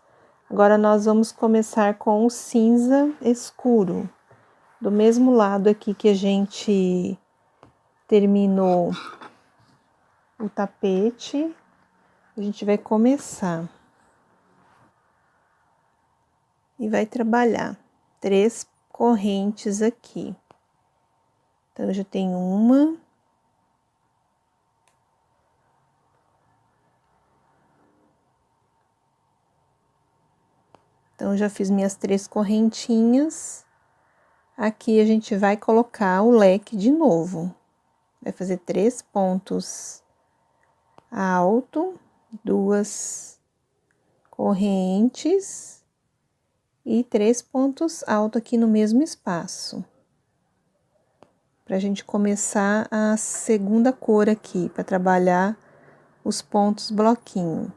Agora, nós vamos começar com o cinza escuro. Do mesmo lado aqui que a gente terminou o tapete, a gente vai começar. E vai trabalhar 3 correntes aqui. Então, eu já tenho uma. Então, já fiz minhas 3 correntinhas. Aqui, a gente vai colocar o leque de novo. Vai fazer 3 pontos alto, 2 correntes e 3 pontos altos aqui no mesmo espaço. Pra gente começar a segunda cor aqui, para trabalhar os pontos bloquinho.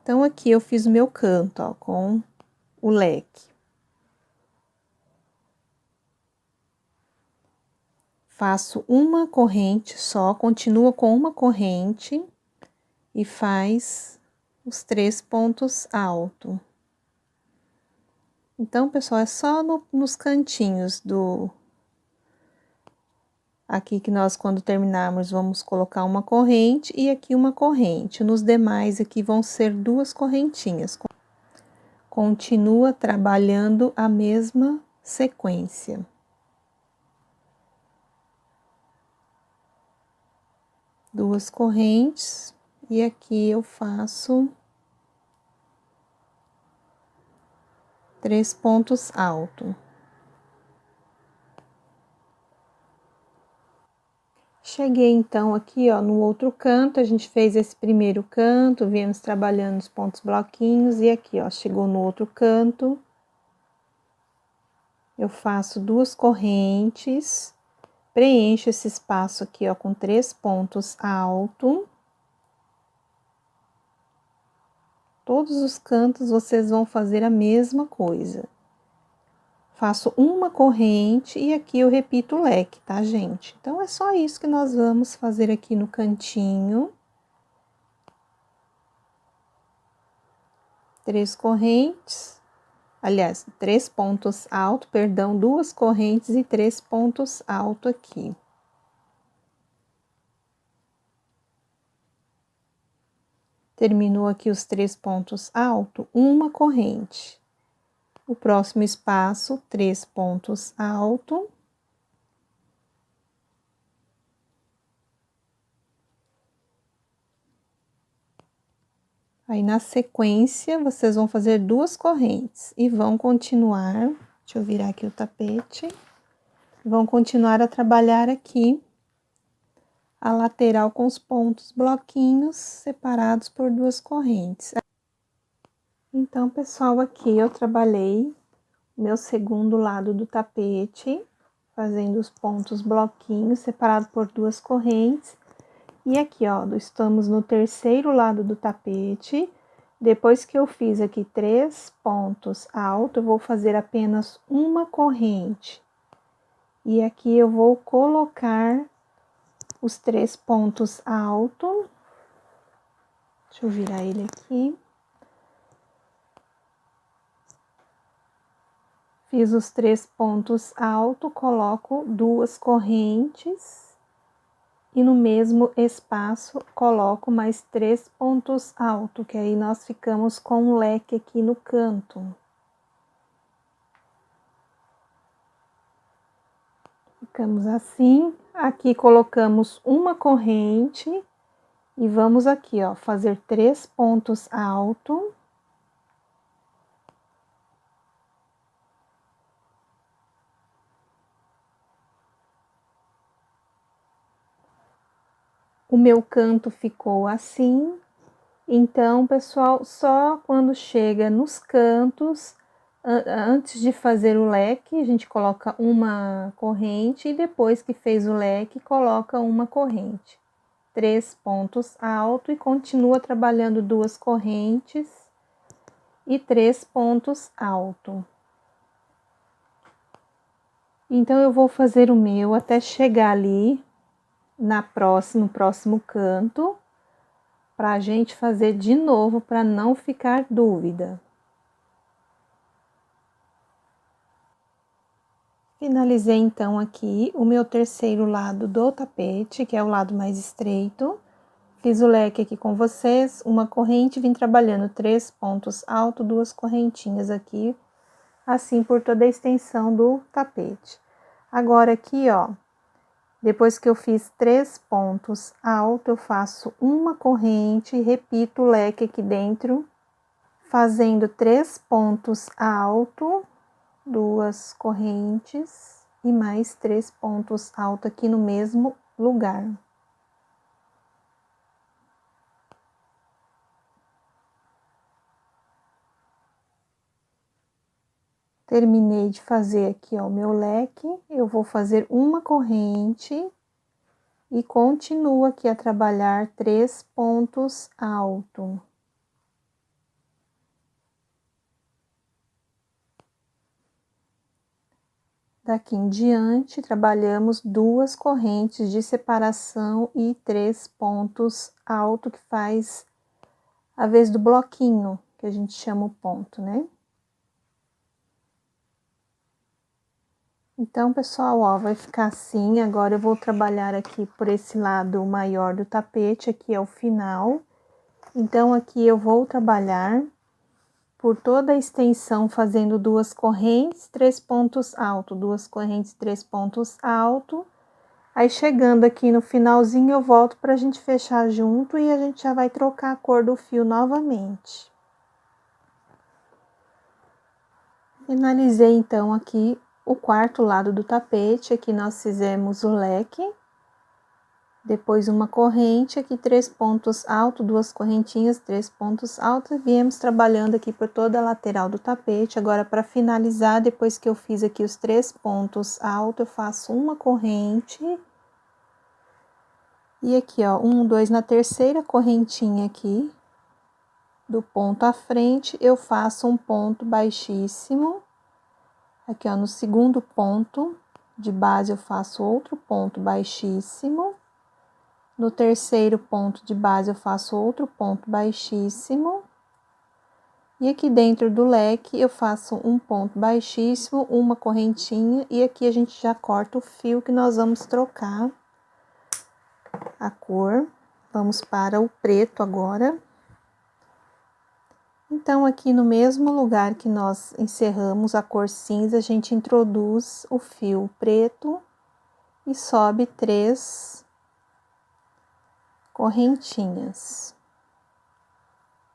Então, aqui eu fiz o meu canto, ó, com o leque. Faço uma corrente só, continua com uma corrente e faz os 3 pontos altos. Então, pessoal, é só nos cantinhos do... Aqui que nós, quando terminarmos, vamos colocar uma corrente e aqui uma corrente. Nos demais, aqui vão ser 2 correntinhas. Continua trabalhando a mesma sequência. Duas correntes, e aqui eu faço 3 pontos altos. Cheguei, então, aqui, ó, no outro canto, a gente fez esse primeiro canto, viemos trabalhando os pontos bloquinhos, e aqui, ó, chegou no outro canto, eu faço 2 correntes, preencho esse espaço aqui, ó, com 3 pontos altos. Todos os cantos vocês vão fazer a mesma coisa. Faço uma corrente e aqui eu repito o leque, tá, gente? Então, é só isso que nós vamos fazer aqui no cantinho. 3 correntes, aliás, 3 pontos altos, perdão, 2 correntes e 3 pontos altos aqui. Terminou aqui os 3 pontos altos, uma corrente. O próximo espaço, 3 pontos altos. Aí, na sequência, vocês vão fazer 2 correntes e vão continuar, deixa eu virar aqui o tapete, vão continuar a trabalhar aqui a lateral com os pontos bloquinhos separados por 2 correntes. Então, pessoal, aqui eu trabalhei meu segundo lado do tapete, fazendo os pontos bloquinhos separados por 2 correntes. E aqui, ó, estamos no terceiro lado do tapete. Depois que eu fiz aqui 3 pontos altos, eu vou fazer apenas uma corrente. E aqui eu vou colocar os 3 pontos altos. Deixa eu virar ele aqui. Fiz os 3 pontos altos, coloco 2 correntes. E no mesmo espaço, coloco mais 3 pontos altos, que aí nós ficamos com um leque aqui no canto. Ficamos assim. Aqui colocamos uma corrente e vamos aqui, ó, fazer 3 pontos altos. O meu canto ficou assim. Então, pessoal, só quando chega nos cantos, antes de fazer o leque, a gente coloca uma corrente e depois que fez o leque, coloca uma corrente. 3 pontos altos e continua trabalhando 2 correntes e 3 pontos altos. Então, eu vou fazer o meu até chegar ali no próximo canto, para a gente fazer de novo, para não ficar dúvida. Finalizei então aqui o meu terceiro lado do tapete, que é o lado mais estreito. Fiz o leque aqui com vocês, uma corrente, vim trabalhando 3 pontos altos, 2 correntinhas aqui, assim por toda a extensão do tapete. Agora aqui, ó, depois que eu fiz 3 pontos altos, eu faço uma corrente e repito o leque aqui dentro, fazendo 3 pontos altos, 2 correntes e mais 3 pontos altos aqui no mesmo lugar. Terminei de fazer aqui, ó, o meu leque, eu vou fazer uma corrente e continuo aqui a trabalhar 3 pontos altos. Daqui em diante, trabalhamos 2 correntes de separação e 3 pontos altos, que faz a vez do bloquinho, que a gente chama o ponto, né? Então, pessoal, ó, vai ficar assim. Agora eu vou trabalhar aqui por esse lado maior do tapete, aqui é o final. Então, aqui eu vou trabalhar por toda a extensão, fazendo 2 correntes, 3 pontos altos, 2 correntes, 3 pontos altos. Aí, chegando aqui no finalzinho, eu volto pra gente fechar junto e a gente já vai trocar a cor do fio novamente. Finalizei, então, aqui o quarto lado do tapete. Aqui nós fizemos o leque, depois uma corrente, aqui 3 pontos altos, 2 correntinhas, 3 pontos altos, e viemos trabalhando aqui por toda a lateral do tapete. Agora, para finalizar, depois que eu fiz aqui os 3 pontos altos, eu faço uma corrente, e aqui, ó, 1, 2, na terceira correntinha aqui, do ponto à frente, eu faço um ponto baixíssimo. Aqui, ó, no segundo ponto de base, eu faço outro ponto baixíssimo. No terceiro ponto de base, eu faço outro ponto baixíssimo. E aqui dentro do leque, eu faço um ponto baixíssimo, uma correntinha, e aqui a gente já corta o fio que nós vamos trocar a cor. Vamos para o preto agora. Então, aqui no mesmo lugar que nós encerramos a cor cinza, a gente introduz o fio preto e sobe 3 correntinhas.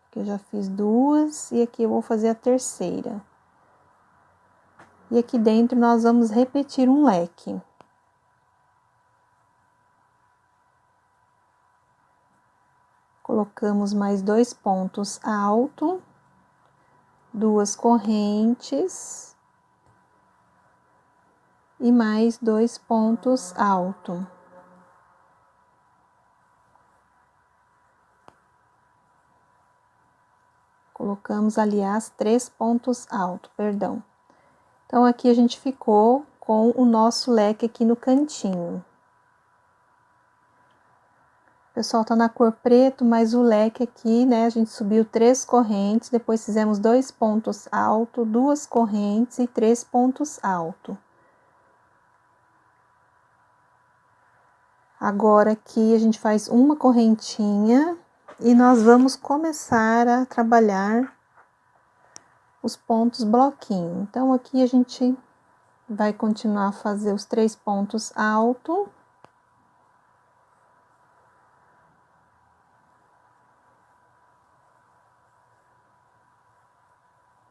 Aqui eu já fiz 2 e aqui eu vou fazer a terceira. E aqui dentro nós vamos repetir um leque. Colocamos mais 2 pontos altos, 2 correntes e mais 2 pontos altos. Colocamos, aliás, 3 pontos altos, perdão. Então, aqui a gente ficou com o nosso leque aqui no cantinho. Pessoal, tá na cor preto, mas o leque aqui, né, a gente subiu 3 correntes, depois fizemos 2 pontos altos, 2 correntes e 3 pontos altos. Agora, aqui a gente faz uma correntinha e nós vamos começar a trabalhar os pontos bloquinho. Então, aqui a gente vai continuar a fazer os 3 pontos altos.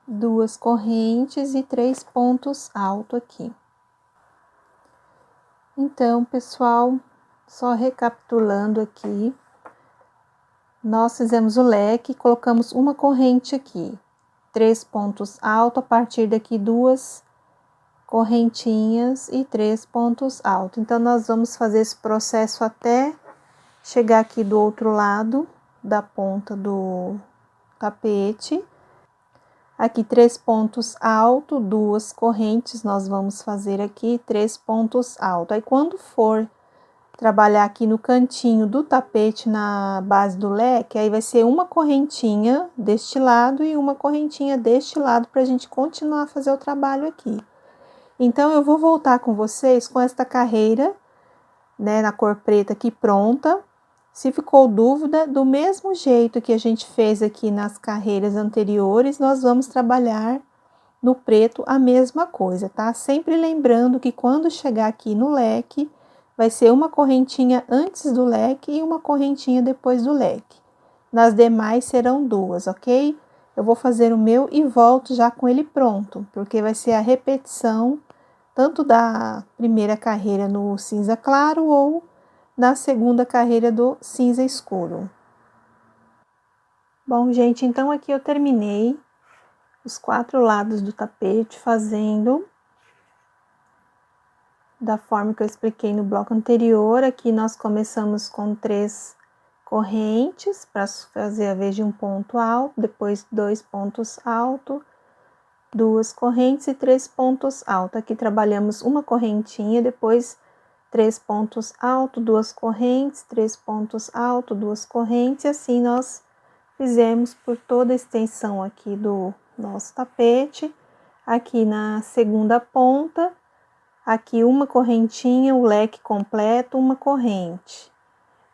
Duas correntes e 3 pontos altos aqui. Então, pessoal, só recapitulando aqui, nós fizemos o leque, colocamos uma corrente aqui, 3 pontos altos, a partir daqui 2 correntinhas e 3 pontos altos. Então, nós vamos fazer esse processo até chegar aqui do outro lado da ponta do tapete. Aqui 3 pontos altos, 2 correntes, nós vamos fazer aqui 3 pontos altos. Aí, quando for trabalhar aqui no cantinho do tapete, na base do leque, aí vai ser uma correntinha deste lado e uma correntinha deste lado, pra gente continuar a fazer o trabalho aqui. Então, eu vou voltar com vocês com esta carreira, né, na cor preta aqui pronta. Se ficou dúvida, do mesmo jeito que a gente fez aqui nas carreiras anteriores, nós vamos trabalhar no preto a mesma coisa, tá? Sempre lembrando que quando chegar aqui no leque, vai ser uma correntinha antes do leque e uma correntinha depois do leque. Nas demais serão 2, ok? Eu vou fazer o meu e volto já com ele pronto, porque vai ser a repetição tanto da primeira carreira no cinza claro ou na segunda carreira do cinza escuro. Bom, gente, então aqui eu terminei os 4 lados do tapete fazendo da forma que eu expliquei no bloco anterior. Aqui nós começamos com 3 correntes para fazer a vez de um ponto alto, depois 2 pontos altos, 2 correntes e 3 pontos altos. Aqui trabalhamos uma correntinha, depois 3 pontos altos, 2 correntes, 3 pontos altos, 2 correntes, e assim nós fizemos por toda a extensão aqui do nosso tapete. Aqui na segunda ponta, aqui uma correntinha, o leque completo, uma corrente.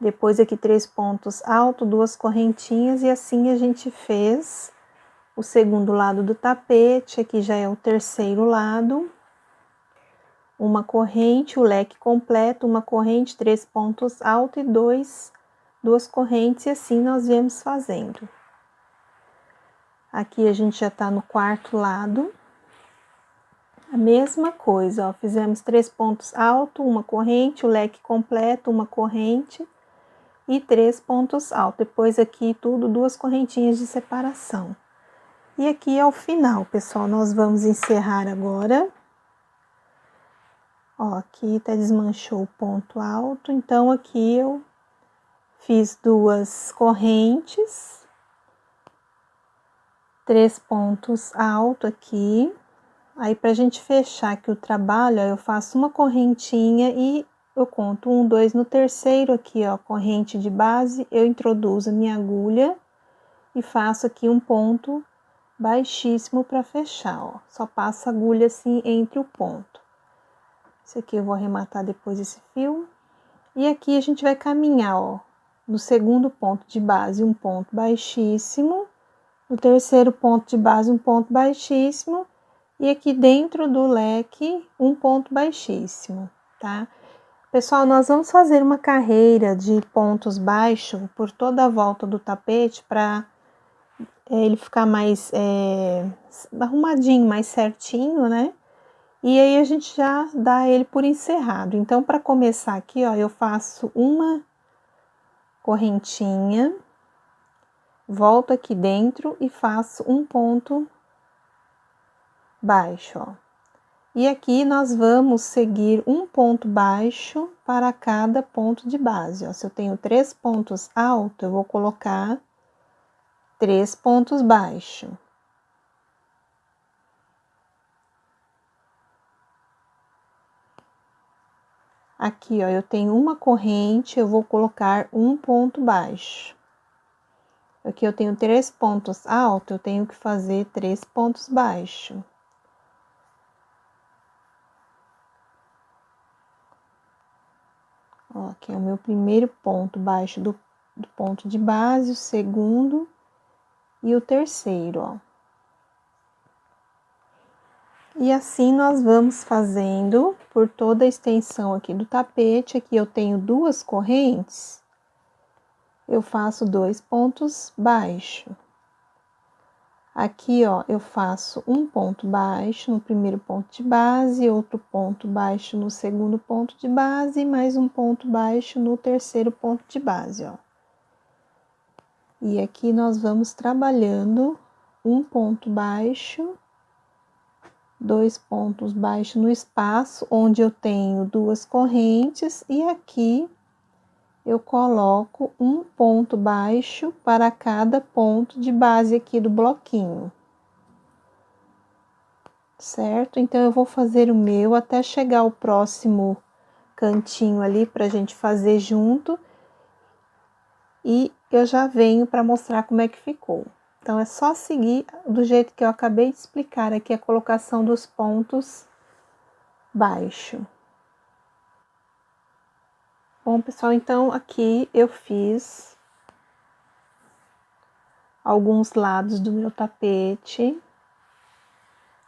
Depois aqui 3 pontos altos, 2 correntinhas, e assim a gente fez o segundo lado do tapete. Aqui já é o terceiro lado. Uma corrente, o leque completo, uma corrente, 3 pontos altos e 2 correntes, e assim nós viemos fazendo. Aqui a gente já tá no quarto lado. A mesma coisa, ó, fizemos 3 pontos altos, uma corrente, o leque completo, uma corrente e 3 pontos altos. Depois aqui tudo 2 correntinhas de separação. E aqui é o final, pessoal, nós vamos encerrar agora. Ó, aqui tá desmanchou o ponto alto, então aqui eu fiz 2 correntes, 3 pontos altos aqui. Aí, pra gente fechar aqui o trabalho, ó, eu faço uma correntinha e eu conto 1, 2, no terceiro aqui, ó, corrente de base, eu introduzo a minha agulha e faço aqui um ponto baixíssimo para fechar, ó. Só passo a agulha assim entre o ponto. Esse aqui eu vou arrematar depois esse fio. E aqui a gente vai caminhar, ó, no segundo ponto de base, um ponto baixíssimo. No terceiro ponto de base, um ponto baixíssimo. E aqui dentro do leque, um ponto baixíssimo, tá? Pessoal, nós vamos fazer uma carreira de pontos baixos por toda a volta do tapete para ele ficar mais arrumadinho, mais certinho, né? E aí a gente já dá ele por encerrado. Então, para começar aqui, ó, eu faço uma correntinha, volto aqui dentro e faço um ponto baixo, ó. E aqui nós vamos seguir um ponto baixo para cada ponto de base, ó. Se eu tenho 3 pontos altos, eu vou colocar 3 pontos baixos. Aqui, ó, eu tenho uma corrente, eu vou colocar um ponto baixo. Aqui eu tenho 3 pontos altos, eu tenho que fazer 3 pontos baixos. Ó, aqui é o meu primeiro ponto baixo do ponto de base, o segundo e o terceiro, ó. E assim nós vamos fazendo por toda a extensão aqui do tapete. Aqui eu tenho 2 correntes, eu faço 2 pontos baixos. Aqui, ó, eu faço um ponto baixo no primeiro ponto de base, outro ponto baixo no segundo ponto de base, e mais um ponto baixo no terceiro ponto de base, ó. E aqui nós vamos trabalhando um ponto baixo, 2 pontos baixos no espaço onde eu tenho 2 correntes, e aqui eu coloco um ponto baixo para cada ponto de base aqui do bloquinho. certo? Então, eu vou fazer o meu até chegar ao próximo cantinho ali pra gente fazer junto. E eu já venho para mostrar como é que ficou. Então, é só seguir do jeito que eu acabei de explicar aqui a colocação dos pontos baixo. Bom, pessoal, então aqui eu fiz alguns lados do meu tapete.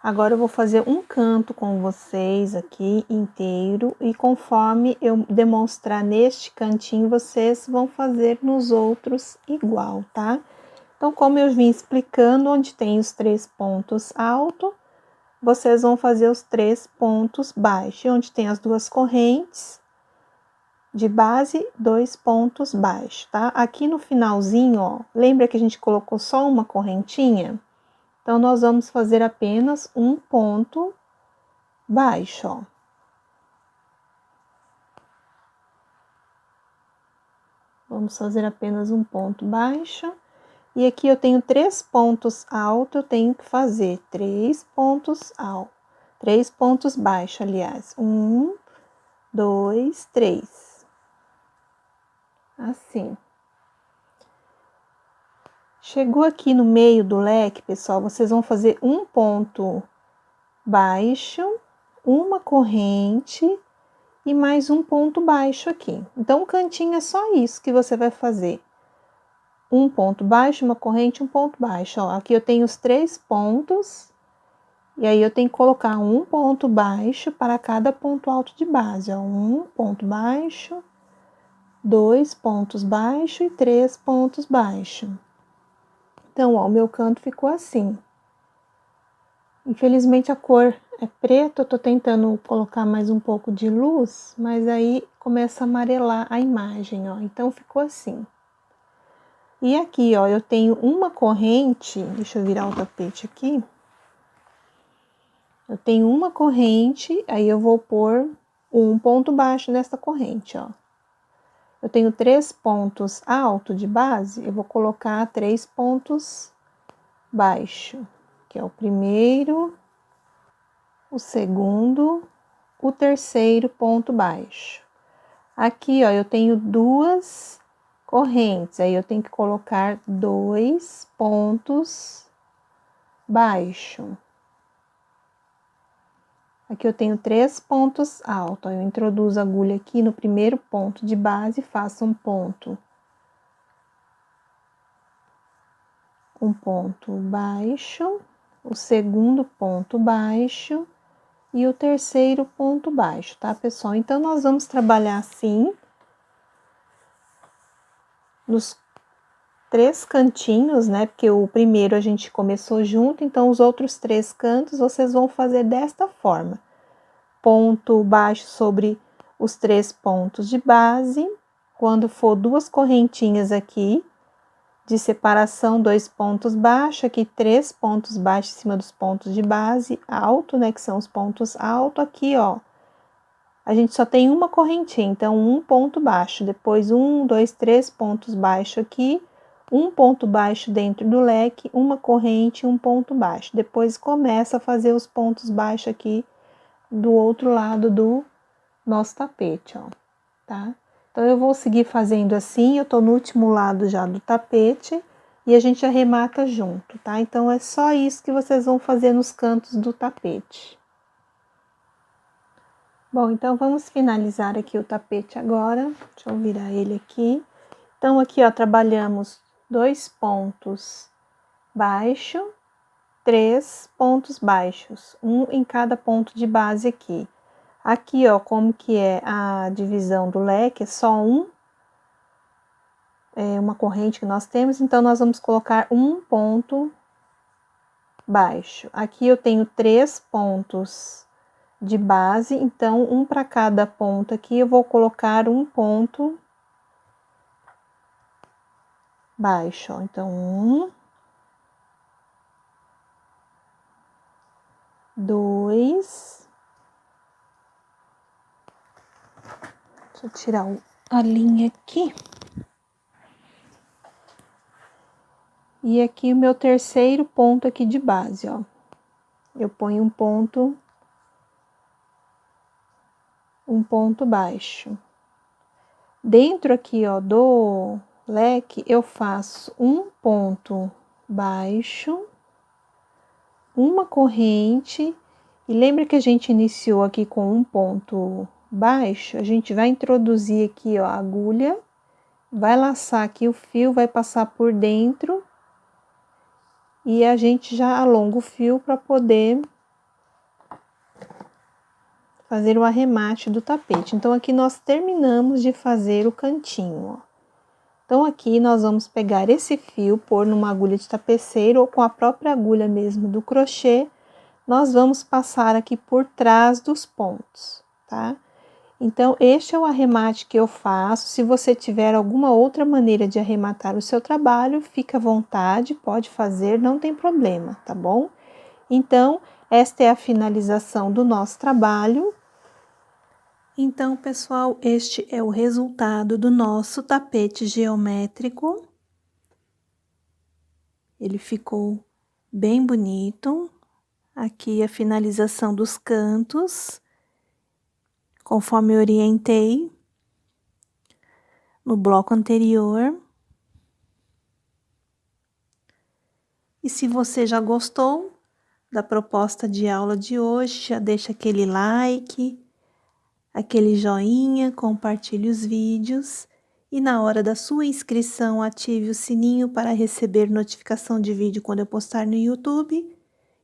Agora eu vou fazer um canto com vocês aqui inteiro e conforme eu demonstrar neste cantinho, vocês vão fazer nos outros igual, tá? Então, como eu vim explicando, onde tem os 3 pontos altos, vocês vão fazer os 3 pontos baixos. Onde tem as 2 correntes de base, 2 pontos baixos, tá? Aqui no finalzinho, ó, lembra que a gente colocou só uma correntinha? Então, nós vamos fazer apenas um ponto baixo, ó. Vamos fazer apenas um ponto baixo. E aqui eu tenho 3 pontos altos, eu tenho que fazer 3 pontos altos. 3 pontos baixos, aliás. 1, 2, 3. Assim. Chegou aqui no meio do leque, pessoal, vocês vão fazer um ponto baixo, uma corrente e mais um ponto baixo aqui. Então, o cantinho é só isso que você vai fazer. Um ponto baixo, uma corrente, um ponto baixo. Ó, aqui eu tenho os 3 pontos. E aí, eu tenho que colocar um ponto baixo para cada ponto alto de base, ó. Um ponto baixo, 2 pontos baixos e 3 pontos baixos. Então, ó, o meu canto ficou assim. Infelizmente, a cor é preta, eu tô tentando colocar mais um pouco de luz, mas aí começa a amarelar a imagem, ó. Então, ficou assim. E aqui, ó, eu tenho uma corrente, deixa eu virar o tapete aqui. Eu tenho uma corrente, aí eu vou pôr um ponto baixo nessa corrente, ó. Eu tenho 3 pontos altos de base, eu vou colocar 3 pontos baixo, que é o primeiro, o segundo, o terceiro ponto baixo. Aqui, ó, eu tenho 2 correntes, aí eu tenho que colocar 2 pontos baixo. Aqui eu tenho 3 pontos altos, eu introduzo a agulha aqui no primeiro ponto de base, faço um ponto baixo, o segundo ponto baixo e o terceiro ponto baixo, tá, pessoal? Então, nós vamos trabalhar assim, nos 3 cantinhos, né, porque o primeiro a gente começou junto, então os outros 3 cantos vocês vão fazer desta forma. Ponto baixo sobre os 3 pontos de base, quando for 2 correntinhas aqui, de separação, 2 pontos baixos, aqui 3 pontos baixos em cima dos pontos de base, alto, né, que são os pontos altos, aqui, ó, a gente só tem uma correntinha, então, um ponto baixo, depois 1, 2, 3 pontos baixos aqui, um ponto baixo dentro do leque, uma corrente, um ponto baixo, depois começa a fazer os pontos baixos aqui, do outro lado do nosso tapete, ó, tá? Então, eu vou seguir fazendo assim, eu tô no último lado já do tapete, e a gente arremata junto, tá? Então, é só isso que vocês vão fazer nos cantos do tapete. Bom, então, vamos finalizar aqui o tapete agora, deixa eu virar ele aqui. Então, aqui, ó, trabalhamos 2 pontos baixos, 3 pontos baixos, um em cada ponto de base aqui. Aqui, ó, como que é a divisão do leque, é só uma corrente que nós temos, então, nós vamos colocar um ponto baixo. Aqui eu tenho 3 pontos de base, então, um para cada ponto aqui, eu vou colocar um ponto baixo, ó. Então, 1, 2, deixa eu tirar a linha aqui. E aqui o meu terceiro ponto aqui de base, ó. eu ponho um ponto baixo. Dentro aqui, ó, do leque, eu faço um ponto baixo, uma corrente, e lembra que a gente iniciou aqui com um ponto baixo? A gente vai introduzir aqui, ó, a agulha, vai laçar aqui o fio, vai passar por dentro, e a gente já alonga o fio para poder fazer o arremate do tapete. Então, aqui nós terminamos de fazer o cantinho, ó. Então, aqui nós vamos pegar esse fio, pôr numa agulha de tapeceiro ou com a própria agulha mesmo do crochê, nós vamos passar aqui por trás dos pontos, tá? Então, este é o arremate que eu faço. Se você tiver alguma outra maneira de arrematar o seu trabalho, fica à vontade, pode fazer, não tem problema, tá bom? Então, esta é a finalização do nosso trabalho. Então, pessoal, este é o resultado do nosso tapete geométrico. Ele ficou bem bonito. Aqui a finalização dos cantos, conforme eu orientei no bloco anterior. E se você já gostou da proposta de aula de hoje, já deixa aquele like, aquele joinha, compartilhe os vídeos e na hora da sua inscrição ative o sininho para receber notificação de vídeo quando eu postar no YouTube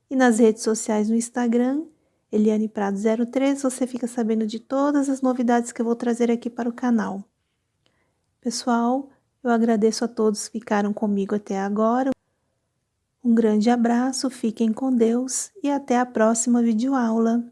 e nas redes sociais no Instagram, Eliane Prado 03, você fica sabendo de todas as novidades que eu vou trazer aqui para o canal. Pessoal, eu agradeço a todos que ficaram comigo até agora. Um grande abraço, fiquem com Deus e até a próxima videoaula.